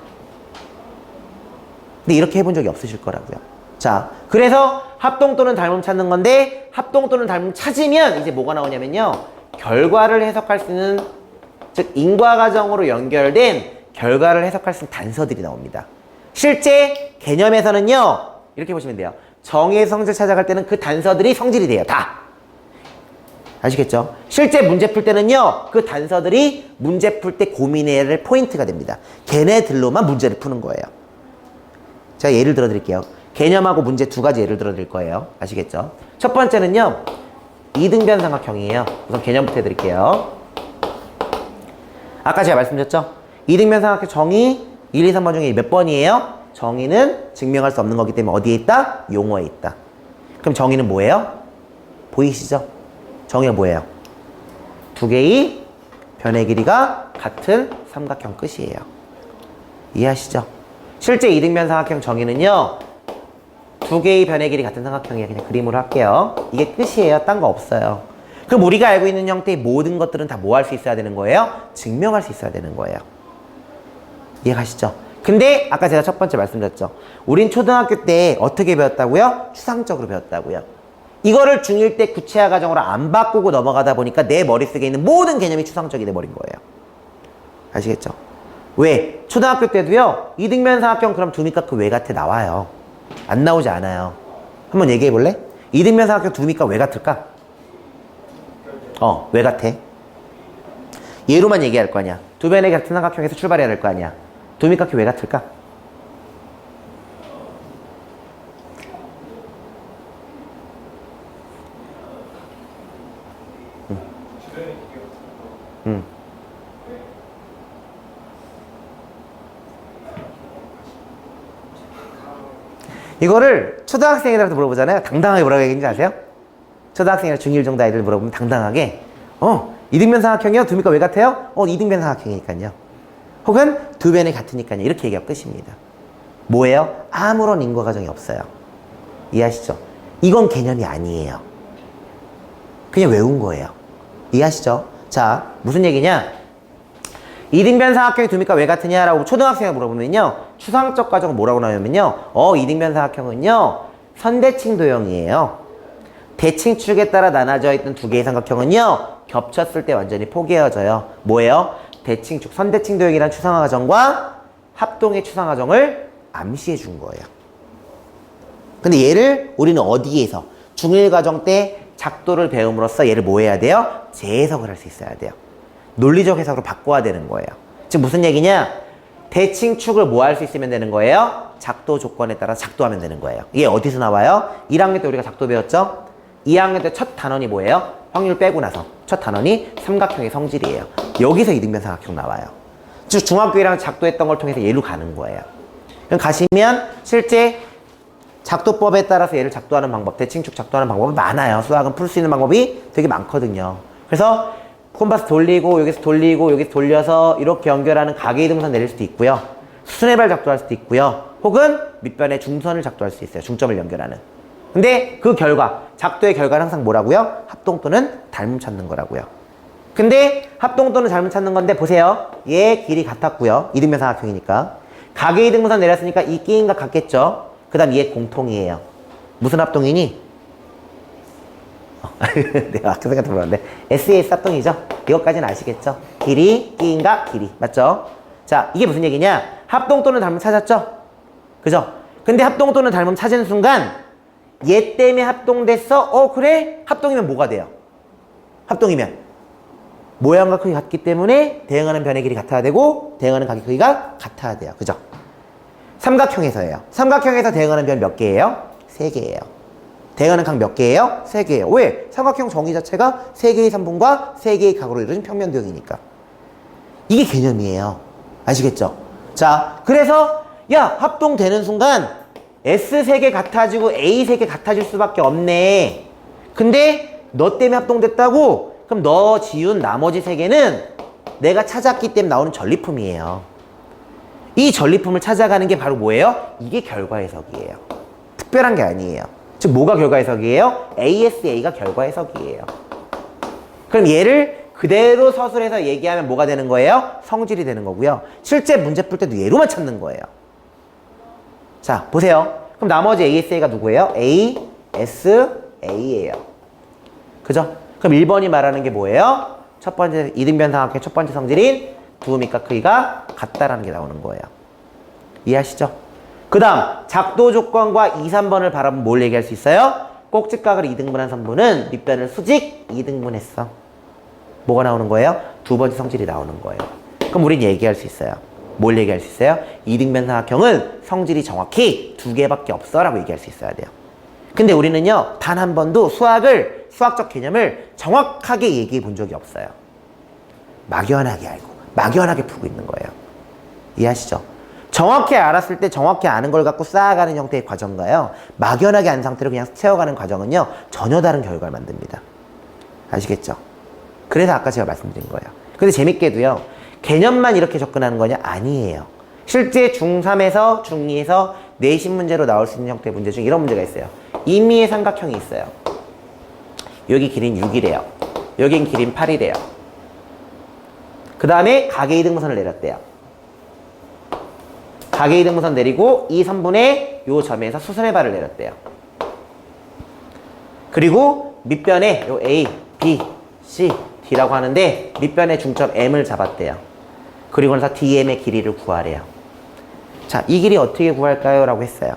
근데 이렇게 해본 적이 없으실 거라고요. 자, 그래서 합동 또는 닮음 찾는 건데 합동 또는 닮음 찾으면 이제 뭐가 나오냐면요, 결과를 해석할 수 있는, 즉 인과과정으로 연결된 결과를 해석할 수 있는 단서들이 나옵니다. 실제 개념에서는요, 이렇게 보시면 돼요. 정의의 성질 찾아갈 때는 그 단서들이 성질이 돼요. 다. 아시겠죠? 실제 문제 풀 때는요, 그 단서들이 문제 풀 때 고민해야 할 포인트가 됩니다. 걔네들로만 문제를 푸는 거예요. 제가 예를 들어 드릴게요. 개념하고 문제 두 가지 예를 들어 드릴 거예요. 아시겠죠? 첫 번째는요, 이등변 삼각형이에요. 우선 개념부터 해드릴게요. 아까 제가 말씀드렸죠? 이등변 삼각형 정의 1, 2, 3번 중에 몇 번이에요? 정의는 증명할 수 없는 거기 때문에 어디에 있다? 용어에 있다. 그럼 정의는 뭐예요? 보이시죠? 정의가 뭐예요? 두 개의 변의 길이가 같은 삼각형 끝이에요. 이해하시죠? 실제 이등변 삼각형 정의는요, 두 개의 변의 길이 같은 삼각형이에요. 그냥 그림으로 할게요. 이게 끝이에요. 딴 거 없어요. 그럼 우리가 알고 있는 형태의 모든 것들은 다 뭐 할 수 있어야 되는 거예요? 증명할 수 있어야 되는 거예요. 이해가시죠? 근데 아까 제가 첫 번째 말씀드렸죠. 우린 초등학교 때 어떻게 배웠다고요? 추상적으로 배웠다고요. 이거를 중1 때 구체화 과정으로 안 바꾸고 넘어가다 보니까 내 머릿속에 있는 모든 개념이 추상적이 돼버린 거예요. 아시겠죠? 왜? 초등학교 때도요, 이등변 삼각형 그럼 두미값 그 왜 같아 나와요. 안 나오지 않아요. 한번 얘기해 볼래? 이등변 삼각형 두미값 왜 같을까? 왜 같아? 얘로만 얘기할 거 아니야. 두 변의 같은 삼각형에서 출발해야 될 거 아니야. 두미값이 왜 같을까? 이거를 초등학생들한테 물어보잖아요. 당당하게 뭐라고 얘기하는지 아세요? 초등학생이나 중1 정도 아이들 물어보면 당당하게 이등변 삼각형이요? 두미가 왜 같아요? 이등변 삼각형이니까요. 혹은 두 변이 같으니까요. 이렇게 얘기하면 끝입니다. 뭐예요? 아무런 인과과정이 없어요. 이해하시죠? 이건 개념이 아니에요. 그냥 외운 거예요. 이해하시죠? 자, 무슨 얘기냐? 이등변 삼각형의 두미가 왜 같으냐라고 초등학생이 물어보면요, 추상적 과정은 뭐라고 나오냐면요, 이등변 삼각형은요, 선대칭 도형이에요. 대칭축에 따라 나눠져 있던 두 개의 삼각형은요, 겹쳤을 때 완전히 포개어져요. 뭐예요? 대칭축, 선대칭 도형이란 추상화 과정과 합동의 추상화 과정을 암시해 준 거예요. 근데 얘를 우리는 어디에서? 중1 과정 때 작도를 배움으로써 얘를 뭐 해야 돼요? 재해석을 할 수 있어야 돼요. 논리적 해석으로 바꿔야 되는 거예요. 지금 무슨 얘기냐? 대칭축을 뭐 할 수 있으면 되는 거예요? 작도 조건에 따라 작도하면 되는 거예요. 이게 어디서 나와요? 1학년 때 우리가 작도 배웠죠? 2학년 때 첫 단원이 뭐예요? 확률 빼고 나서 첫 단원이 삼각형의 성질이에요. 여기서 이등변 삼각형 나와요. 즉 중학교 1학년 작도했던 걸 통해서 얘로 가는 거예요. 그럼 가시면 실제 작도법에 따라서 얘를 작도하는 방법, 대칭축 작도하는 방법이 많아요. 수학은 풀 수 있는 방법이 되게 많거든요. 그래서 콤파스 돌리고 여기서 돌리고 여기서 돌려서 이렇게 연결하는 가계이등선 내릴 수도 있고요. 수순회발 작도할 수도 있고요. 혹은 밑변의 중선을 작도할 수 있어요. 중점을 연결하는. 근데 그 결과, 작도의 결과는 항상 뭐라고요? 합동 또는 닮음 찾는 거라고요. 근데 합동도는 잘못 찾는 건데 보세요. 얘 길이 같았고요. 이등변 삼각형이니까. 가계 이등분선 내렸으니까 이 끼인각 같겠죠. 그 다음 얘 공통이에요. 무슨 합동이니? 내가 아까 생각해보는데 SAS 합동이죠. 이것까지는 아시겠죠? 길이, 끼인각, 길이. 맞죠? 자, 이게 무슨 얘기냐? 합동도는 닮음 찾았죠? 그죠? 근데 합동도는 닮음 찾은 순간 얘 때문에 합동됐어? 그래? 합동이면 뭐가 돼요? 합동이면 모양과 크기 같기 때문에 대응하는 변의 길이 같아야 되고 대응하는 각의 크기가 같아야 돼요. 그죠? 삼각형에서예요. 삼각형에서 대응하는 변 몇 개예요? 3개예요. 대응하는 각 몇 개예요? 3개예요. 왜? 삼각형 정의 자체가 3개의 삼분과 3개의 각으로 이루어진 평면 도형이니까. 이게 개념이에요. 아시겠죠? 자, 그래서 야, 합동되는 순간 S 3개 같아지고 A 3개 같아질 수밖에 없네. 근데 너 때문에 합동됐다고? 그럼 너 지운 나머지 3개는 내가 찾았기 때문에 나오는 전리품이에요. 이 전리품을 찾아가는 게 바로 뭐예요? 이게 결과 해석이에요. 특별한 게 아니에요. 즉 뭐가 결과 해석이에요? ASA가 결과 해석이에요. 그럼 얘를 그대로 서술해서 얘기하면 뭐가 되는 거예요? 성질이 되는 거고요. 실제 문제 풀 때도 얘로만 찾는 거예요. 자, 보세요. 그럼 나머지 ASA가 누구예요? ASA예요. 그죠? 그럼 1번이 말하는 게 뭐예요? 첫 번째 이등변 삼각형의 첫 번째 성질인 두음이과 크기가 같다라는 게 나오는 거예요. 이해하시죠? 그 다음 작도 조건과 2, 3번을 바라보면 뭘 얘기할 수 있어요? 꼭지각을 2등분한 선분은 밑변을 수직 2등분했어. 뭐가 나오는 거예요? 두 번째 성질이 나오는 거예요. 그럼 우린 얘기할 수 있어요. 뭘 얘기할 수 있어요? 이등변 삼각형은 성질이 정확히 2개밖에 없어 라고 얘기할 수 있어야 돼요. 근데 우리는요 단 한 번도 수학적 개념을 정확하게 얘기해 본 적이 없어요. 막연하게 알고 막연하게 풀고 있는 거예요. 이해하시죠? 정확히 알았을 때 정확히 아는 걸 갖고 쌓아가는 형태의 과정과요 막연하게 안 상태로 그냥 채워가는 과정은요 전혀 다른 결과를 만듭니다. 아시겠죠? 그래서 아까 제가 말씀드린 거예요. 근데 재밌게도요 개념만 이렇게 접근하는 거냐? 아니에요. 실제 중3에서 중2에서 내신 문제로 나올 수 있는 형태의 문제 중에 이런 문제가 있어요. 임의의 삼각형이 있어요. 여기 길이는 6이래요. 여긴 길이는 8이래요. 그 다음에 가계 이등분선을 내렸대요. 가계 이등분선 내리고 이 선분의 요 점에서 수선의 발을 내렸대요. 그리고 밑변에 요 A, B, C, D라고 하는데 밑변의 중점 M을 잡았대요. 그리고 나서 DM의 길이를 구하래요. 자, 이 길이 어떻게 구할까요? 라고 했어요.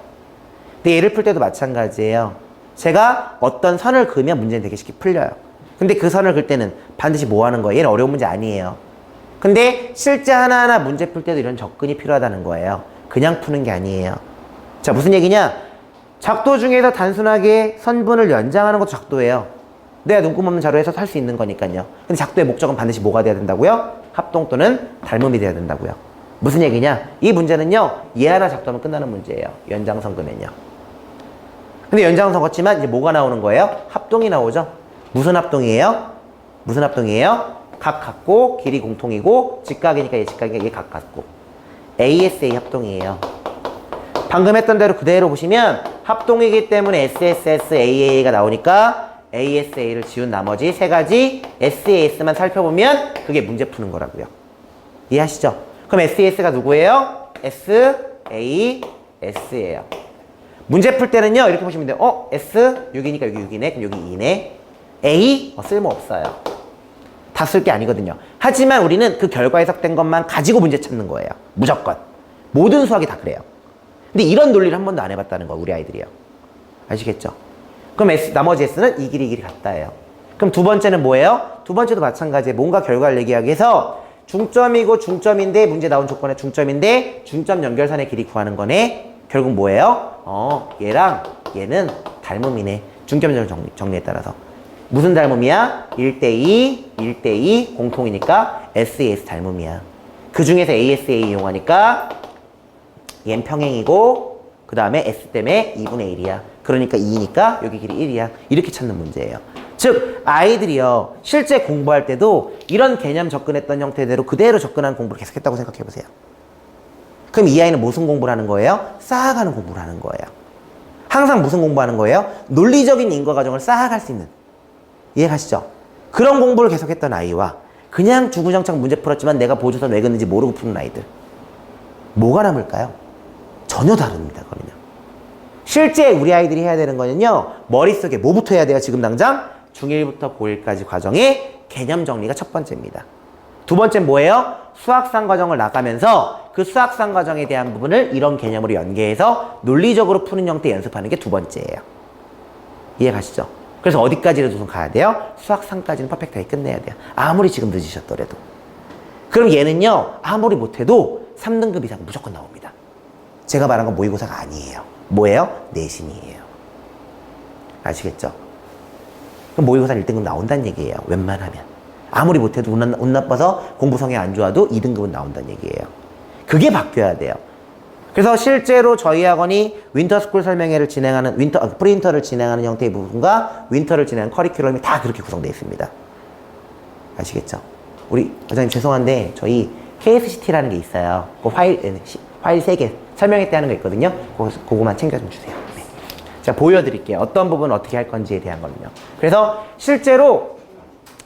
근데 얘를 풀 때도 마찬가지예요. 제가 어떤 선을 그으면 문제는 되게 쉽게 풀려요. 근데 그 선을 그을 때는 반드시 뭐 하는 거예요? 얘는 어려운 문제 아니에요. 근데 실제 하나하나 문제 풀 때도 이런 접근이 필요하다는 거예요. 그냥 푸는 게 아니에요. 자, 무슨 얘기냐? 작도 중에서 단순하게 선분을 연장하는 것도 작도예요. 내가 눈금 없는 자료에서 할 수 있는 거니까요. 근데 작도의 목적은 반드시 뭐가 돼야 된다고요? 합동 또는 닮음이 돼야 된다고요. 무슨 얘기냐? 이 문제는요, 얘 하나 작도하면 끝나는 문제예요. 연장선 그면요. 근데 연장선 걷지만 이제 뭐가 나오는 거예요? 합동이 나오죠? 무슨 합동이에요? 무슨 합동이에요? 각 같고, 길이 공통이고, 직각이니까 얘 직각이니까 얘 각 같고. ASA 합동이에요. 방금 했던 대로 그대로 보시면 합동이기 때문에 SSSAA가 나오니까 ASA를 지운 나머지 세 가지 SAS만 살펴보면 그게 문제 푸는 거라고요. 이해하시죠? 그럼 SAS가 누구예요? SAS예요. 문제 풀 때는요, 이렇게 보시면 돼요. S 6이니까 여기 6이네. 그럼 여기 2네. A 쓸모없어요. 다 쓸 게 아니거든요. 하지만 우리는 그 결과 해석된 것만 가지고 문제 찾는 거예요. 무조건. 모든 수학이 다 그래요. 근데 이런 논리를 한 번도 안 해봤다는 거, 우리 아이들이요. 아시겠죠? 그럼 나머지 S는 이 길이 같다예요. 그럼 두 번째는 뭐예요? 두 번째도 마찬가지예요. 뭔가 결과를 얘기하기 위해서 중점이고 중점인데, 문제 나온 조건의 중점인데 중점 연결선의 길이 구하는 거네. 결국 뭐예요? 얘랑 얘는 닮음이네. 중점적으로 정리에 따라서. 무슨 닮음이야? 1대2, 1대2 공통이니까 SAS 닮음이야. 그 중에서 ASA 이용하니까 얘는 평행이고 그 다음에 S 때문에 2분의 1이야. 그러니까 2니까 여기 길이 1이야. 이렇게 찾는 문제예요. 즉 아이들이요 실제 공부할 때도 이런 개념 접근했던 형태대로 그대로 접근하는 공부를 계속했다고 생각해보세요. 그럼 이 아이는 무슨 공부를 하는 거예요? 쌓아가는 공부를 하는 거예요. 항상 무슨 공부하는 거예요? 논리적인 인과 과정을 쌓아갈 수 있는. 이해가시죠? 그런 공부를 계속했던 아이와 그냥 주구장창 문제 풀었지만 내가 보조선 왜 긋는지 모르고 푸는 아이들. 뭐가 남을까요? 전혀 다릅니다. 그거는요. 실제 우리 아이들이 해야 되는 거는요. 머릿속에 뭐부터 해야 돼요? 지금 당장? 중1부터 고1까지 과정의 개념 정리가 첫 번째입니다. 두 번째는 뭐예요? 수학상 과정을 나가면서 그 수학상 과정에 대한 부분을 이런 개념으로 연계해서 논리적으로 푸는 형태 연습하는 게 두 번째예요. 이해 가시죠? 그래서 어디까지라도 우선 가야 돼요? 수학상까지는 퍼펙트하게 끝내야 돼요. 아무리 지금 늦으셨더라도. 그럼 얘는요. 아무리 못해도 3등급 이상 무조건 나옵니다. 제가 말한 건 모의고사가 아니에요. 뭐예요? 내신이에요. 아시겠죠? 그럼 모의고사 1등급 나온다는 얘기예요. 웬만하면. 아무리 못해도 운 나빠서 공부 성향 안 좋아도 2등급은 나온다는 얘기예요. 그게 바뀌어야 돼요. 그래서 실제로 저희 학원이 윈터스쿨 설명회를 진행하는 프린터를 진행하는 형태의 부분과 윈터를 진행하는 커리큘럼이 다 그렇게 구성되어 있습니다. 아시겠죠? 우리 원장님 죄송한데 저희 KSCT라는 게 있어요. 그 파일 3개 설명회 때 하는 거 있거든요. 그거만 챙겨 좀 주세요. 네. 제가 보여드릴게요. 어떤 부분 어떻게 할 건지에 대한 거는요. 그래서 실제로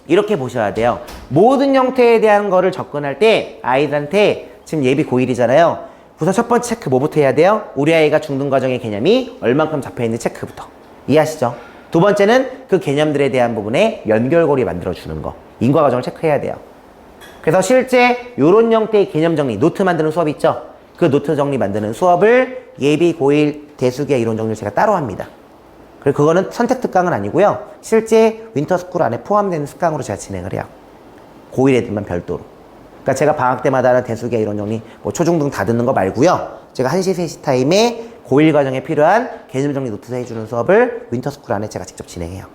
이렇게 보셔야 돼요. 모든 형태에 대한 거를 접근할 때 아이들한테 지금 예비 고1이잖아요. 우선 첫 번째 체크 뭐부터 해야 돼요? 우리 아이가 중등 과정의 개념이 얼만큼 잡혀있는지 체크부터. 이해하시죠? 두 번째는 그 개념들에 대한 부분에 연결고리 만들어주는 거. 인과 과정을 체크해야 돼요. 그래서 실제 이런 형태의 개념 정리, 노트 만드는 수업 있죠? 그 노트 정리 만드는 수업을 예비 고1 대수기의 이론 정리를 제가 따로 합니다. 그리고 그거는 선택 특강은 아니고요. 실제 윈터스쿨 안에 포함되는 특강으로 제가 진행을 해요. 고1 애들만 별도로. 그러니까 제가 방학 때마다 하는 대수기의 이론 정리, 뭐 초중등 다 듣는 거 말고요. 제가 1시, 3시 타임에 고1 과정에 필요한 개념 정리 노트 해주는 수업을 윈터스쿨 안에 제가 직접 진행해요.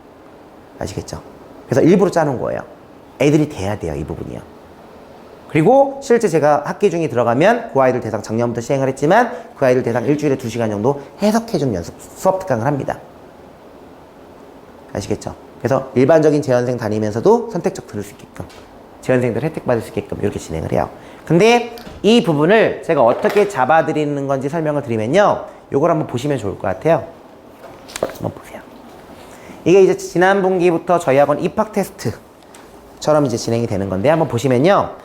아시겠죠? 그래서 일부러 짜는 거예요. 애들이 돼야 돼요, 이 부분이요. 그리고 실제 제가 학기 중에 들어가면 그 아이들 대상 작년부터 시행을 했지만 그 아이들 대상 일주일에 2시간 정도 해석해주는 연습 수업 특강을 합니다. 아시겠죠? 그래서 일반적인 재연생 다니면서도 선택적 들을 수 있게끔 재연생들 혜택 받을 수 있게끔 이렇게 진행을 해요. 근데 이 부분을 제가 어떻게 잡아드리는 건지 설명을 드리면요. 요걸 한번 보시면 좋을 것 같아요. 한번 보세요. 이게 이제 지난 분기부터 저희 학원 입학 테스트처럼 이제 진행이 되는 건데 한번 보시면요.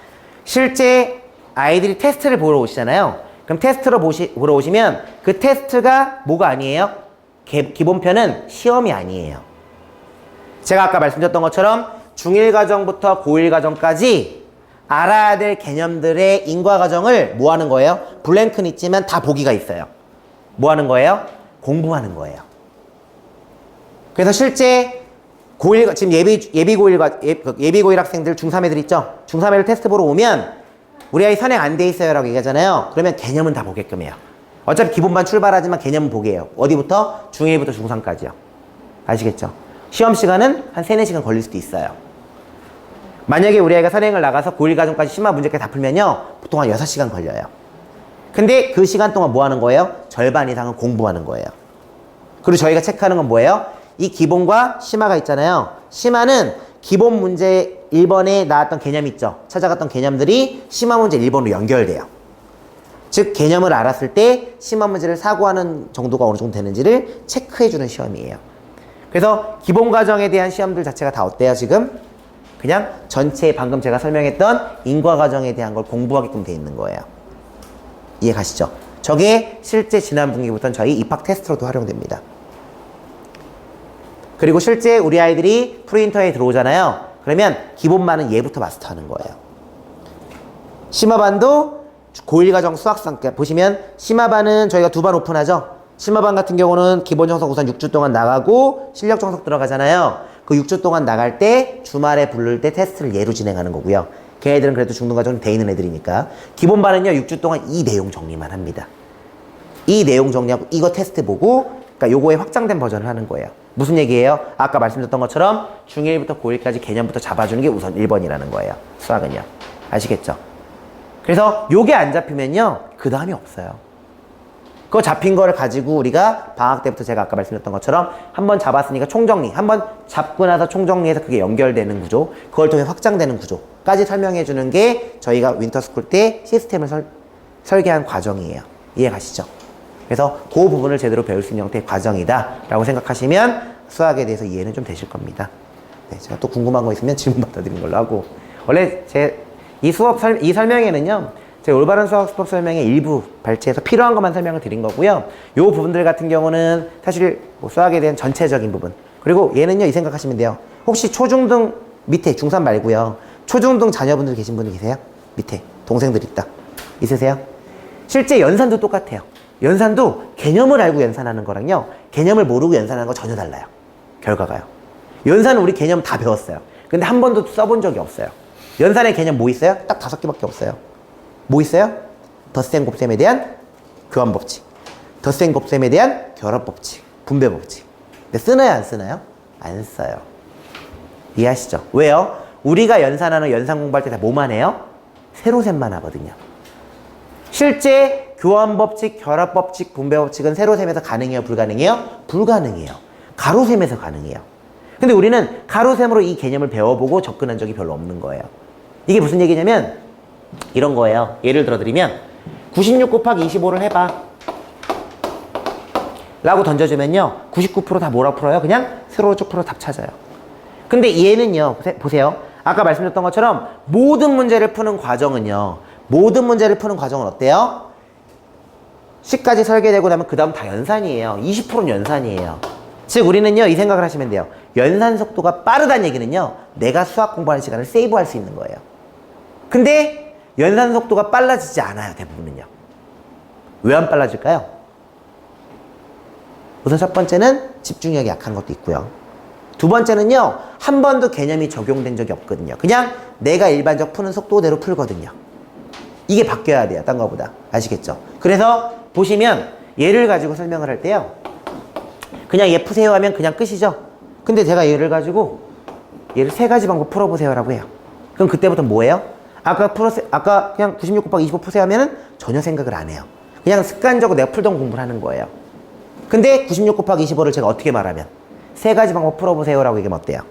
실제 아이들이 테스트를 보러 오시잖아요. 그럼 테스트를 보러 오시면 그 테스트가 뭐가 아니에요? 기본편은 시험이 아니에요. 제가 아까 말씀드렸던 것처럼 중1 과정부터 고1 과정까지 알아야 될 개념들의 인과 과정을 뭐 하는 거예요? 블랭크는 있지만 다 보기가 있어요. 뭐 하는 거예요? 공부하는 거예요. 그래서 실제 고1, 지금 예비 고1 학생들 중3 애들 있죠? 중3 애들 테스트 보러 오면 우리 아이 선행 안 돼 있어요 라고 얘기하잖아요. 그러면 개념은 다 보게끔 해요. 어차피 기본반 출발하지만 개념은 보게 해요. 어디부터? 중1부터 중3까지요. 아시겠죠? 시험 시간은 한 3, 4시간 걸릴 수도 있어요. 만약에 우리 아이가 선행을 나가서 고1 과정까지 심화 문제까지 다 풀면요. 보통 한 6시간 걸려요. 근데 그 시간 동안 뭐 하는 거예요? 절반 이상은 공부하는 거예요. 그리고 저희가 체크하는 건 뭐예요? 이 기본과 심화가 있잖아요. 심화는 기본 문제 1번에 나왔던 개념 있죠. 찾아갔던 개념들이 심화 문제 1번으로 연결돼요. 즉 개념을 알았을 때 심화 문제를 사고하는 정도가 어느 정도 되는지를 체크해주는 시험이에요. 그래서 기본 과정에 대한 시험들 자체가 다 어때요 지금? 그냥 전체 방금 제가 설명했던 인과 과정에 대한 걸 공부하게끔 돼 있는 거예요. 이해 가시죠? 저게 실제 지난 분기부터는 저희 입학 테스트로도 활용됩니다. 그리고 실제 우리 아이들이 프린터에 들어오잖아요. 그러면 기본반은 얘부터 마스터하는 거예요. 심화반도 고1 과정 수학상 보시면 심화반은 저희가 2반 오픈하죠. 심화반 같은 경우는 기본 정석 우선 6주 동안 나가고 실력 정석 들어가잖아요. 그 6주 동안 나갈 때 주말에 부를 때 테스트를 얘로 진행하는 거고요. 걔네들은 그래도 중등과정 돼 있는 애들이니까. 기본반은요 6주 동안 이 내용 정리만 합니다. 이 내용 정리하고 이거 테스트 보고 그러니까 요거의 확장된 버전을 하는 거예요. 무슨 얘기예요? 아까 말씀드렸던 것처럼 중1부터 고1까지 개념부터 잡아주는 게 우선 1번이라는 거예요. 수학은요. 아시겠죠? 그래서 요게 안 잡히면요 그 다음이 없어요. 그거 잡힌 거를 가지고 우리가 방학 때부터 제가 아까 말씀드렸던 것처럼 한번 잡았으니까 총정리, 한번 잡고 나서 총정리해서 그게 연결되는 구조, 그걸 통해 확장되는 구조까지 설명해 주는 게 저희가 윈터스쿨 때 시스템을 설계한 과정이에요. 이해 가시죠? 그래서 그 부분을 제대로 배울 수 있는 형태의 과정이다 라고 생각하시면 수학에 대해서 이해는 좀 되실 겁니다. 네, 제가 또 궁금한 거 있으면 질문 받아드리는 걸로 하고 원래 이 설명에는요, 제 올바른 수학 수법 설명의 일부 발췌해서 필요한 것만 설명을 드린 거고요. 요 부분들 같은 경우는 사실 뭐 수학에 대한 전체적인 부분. 그리고 얘는요, 이 생각하시면 돼요. 혹시 초중등 밑에 중3 말고요. 초중등 자녀분들 계신 분들 계세요? 밑에 동생들 있다. 있으세요? 실제 연산도 똑같아요. 연산도 개념을 알고 연산하는 거랑요, 개념을 모르고 연산하는 거 전혀 달라요. 결과가요. 연산은 우리 개념 다 배웠어요. 근데 한 번도 써본 적이 없어요. 연산의 개념 뭐 있어요? 딱 5개밖에 없어요. 뭐 있어요? 덧셈 곱셈에 대한 교환 법칙, 덧셈 곱셈에 대한 결합 법칙, 분배 법칙. 근데 쓰나요, 안 쓰나요? 안 써요. 이해하시죠? 왜요? 우리가 연산하는 연산 공부할 때 다 뭐만 해요? 세로셈만 하거든요. 실제 교환 법칙, 결합 법칙, 분배 법칙은 세로셈에서 가능해요, 불가능해요? 불가능해요. 가로셈에서 가능해요. 근데 우리는 가로셈으로 이 개념을 배워보고 접근한 적이 별로 없는 거예요. 이게 무슨 얘기냐면 이런 거예요. 예를 들어 드리면 96 곱하기 25를 해봐 라고 던져주면요, 99% 다 뭐라 풀어요? 그냥 세로로 쭉 풀어 답 찾아요. 근데 얘는요, 보세요. 아까 말씀드렸던 것처럼 모든 문제를 푸는 과정은요, 모든 문제를 푸는 과정은 어때요? 식까지 설계되고 나면 그 다음 다 연산이에요. 20%는 연산이에요. 즉 우리는요, 이 생각을 하시면 돼요. 연산 속도가 빠르다는 얘기는요, 내가 수학 공부하는 시간을 세이브할 수 있는 거예요. 근데 연산 속도가 빨라지지 않아요, 대부분은요. 왜 안 빨라질까요? 우선 첫 번째는 집중력이 약한 것도 있고요. 두 번째는요, 한 번도 개념이 적용된 적이 없거든요. 그냥 내가 일반적 푸는 속도대로 풀거든요. 이게 바뀌어야 돼요, 딴 거보다. 아시겠죠? 그래서 보시면 얘를 가지고 설명을 할 때요, 그냥 얘 푸세요 하면 그냥 끝이죠. 근데 제가 얘를 가지고 얘를 3가지 방법 풀어보세요 라고 해요. 그럼 그때부터 뭐예요? 아까 그냥 96 곱하기 25 푸세요 하면은 전혀 생각을 안 해요. 그냥 습관적으로 내가 풀던 공부를 하는 거예요. 근데 96 곱하기 25를 제가 어떻게 말하면 3가지 방법 풀어보세요 라고 얘기하면 어때요?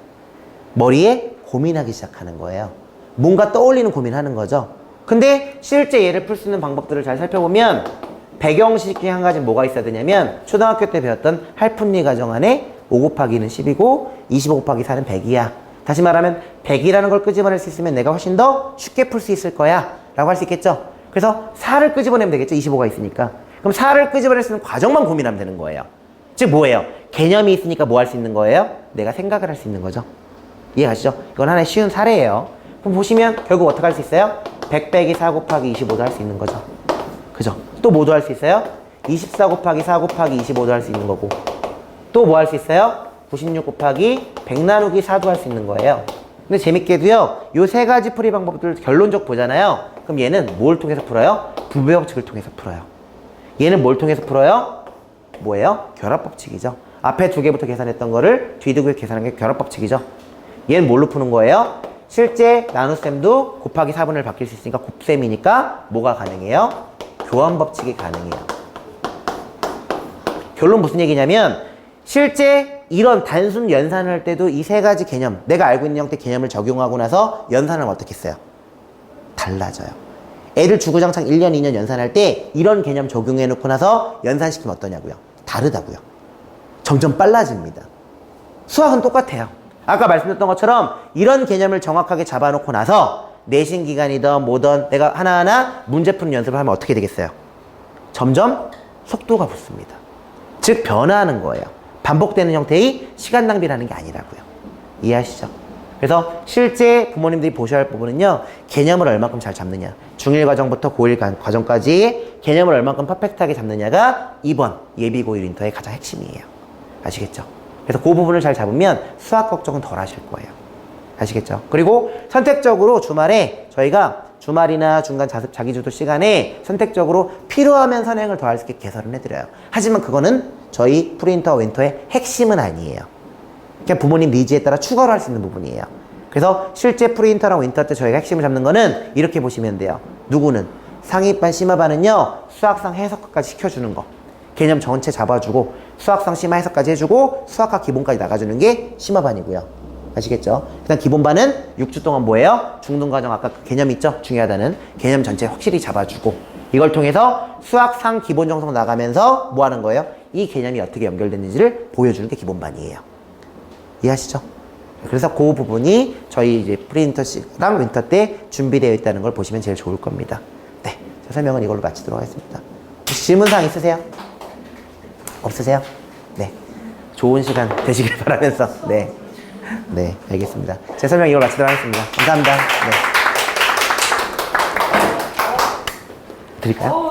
머리에 고민하기 시작하는 거예요. 뭔가 떠올리는 고민하는 거죠. 근데 실제 얘를 풀 수 있는 방법들을 잘 살펴보면 배경식 중에 한 가지는 뭐가 있어야 되냐면 초등학교 때 배웠던 할푼리 가정 안에 5 곱하기 2는 10이고 25 곱하기 4는 100이야. 다시 말하면 100이라는 걸 끄집어낼 수 있으면 내가 훨씬 더 쉽게 풀 수 있을 거야 라고 할 수 있겠죠. 그래서 4를 끄집어내면 되겠죠. 25가 있으니까. 그럼 4를 끄집어낼 수 있는 과정만 고민하면 되는 거예요. 즉 뭐예요? 개념이 있으니까 뭐 할 수 있는 거예요? 내가 생각을 할 수 있는 거죠. 이해가시죠? 이건 하나의 쉬운 사례예요. 그럼 보시면 결국 어떻게 할 수 있어요? 100 빼기 4 곱하기 25도 할 수 있는 거죠. 그죠? 또 뭐도 할 수 있어요? 24 곱하기 4 곱하기 25도 할 수 있는 거고, 또 뭐 할 수 있어요? 96 곱하기 100 나누기 4도 할 수 있는 거예요. 근데 재밌게도요, 요 3가지 풀이 방법들 결론적 보잖아요. 그럼 얘는 뭘 통해서 풀어요? 분배 법칙을 통해서 풀어요. 얘는 뭘 통해서 풀어요? 뭐예요? 결합 법칙이죠. 앞에 2개부터 계산했던 거를 뒤 2개 계산한 게 결합 법칙이죠. 얘는 뭘로 푸는 거예요? 실제 나눗셈도 곱하기 4분을 바뀔 수 있으니까 곱셈이니까 뭐가 가능해요? 교환 법칙이 가능해요. 결론 무슨 얘기냐면 실제 이런 단순 연산을 할 때도 이 3가지 개념, 내가 알고 있는 형태 개념을 적용하고 나서 연산을 어떻게 했어요? 달라져요. 애들 주구장창 1년, 2년 연산할 때 이런 개념 적용해 놓고 나서 연산시키면 어떠냐고요? 다르다고요. 점점 빨라집니다. 수학은 똑같아요. 아까 말씀드렸던 것처럼 이런 개념을 정확하게 잡아놓고 나서 내신 기간이든 뭐든 내가 하나하나 문제 푸는 연습을 하면 어떻게 되겠어요? 점점 속도가 붙습니다. 즉 변화하는 거예요. 반복되는 형태의 시간 낭비라는 게 아니라고요. 이해하시죠? 그래서 실제 부모님들이 보셔야 할 부분은요, 개념을 얼마큼 잘 잡느냐, 중1 과정부터 고1 과정까지 개념을 얼마큼 퍼펙트하게 잡느냐가 이번 예비 고1 인터의 가장 핵심이에요. 아시겠죠? 그래서 그 부분을 잘 잡으면 수학 걱정은 덜 하실 거예요. 아시겠죠? 그리고 선택적으로 주말에 저희가 주말이나 중간 자기주도 시간에 선택적으로 필요하면 선행을 더 할 수 있게 개설을 해드려요. 하지만 그거는 저희 프리인터 윈터의 핵심은 아니에요. 그냥 부모님 니즈에 따라 추가로 할 수 있는 부분이에요. 그래서 실제 프리인터랑 윈터 때 저희가 핵심을 잡는 거는 이렇게 보시면 돼요. 누구는? 상위반, 심화반은요, 수학상 해석까지 시켜주는 거. 개념 전체 잡아주고 수학상 심화 해석까지 해주고 수학학 기본까지 나가주는 게 심화반이고요. 아시겠죠? 그다음 기본반은 6주 동안 뭐예요? 중등과정 아까 그 개념 있죠? 중요하다는 개념 전체 확실히 잡아주고 이걸 통해서 수학상 기본 정성 나가면서 뭐 하는 거예요? 이 개념이 어떻게 연결됐는지를 보여주는 게 기본반이에요. 이해하시죠? 그래서 그 부분이 저희 이제 프리윈터 시랑 윈터 때 준비되어 있다는 걸 보시면 제일 좋을 겁니다. 네, 제 설명은 이걸로 마치도록 하겠습니다. 혹시 질문사항 있으세요? 없으세요? 네, 좋은 시간 되시길 바라면서 네, 네, 알겠습니다. 제 설명 이걸로 마치도록 하겠습니다. 감사합니다. 네. 드릴까요?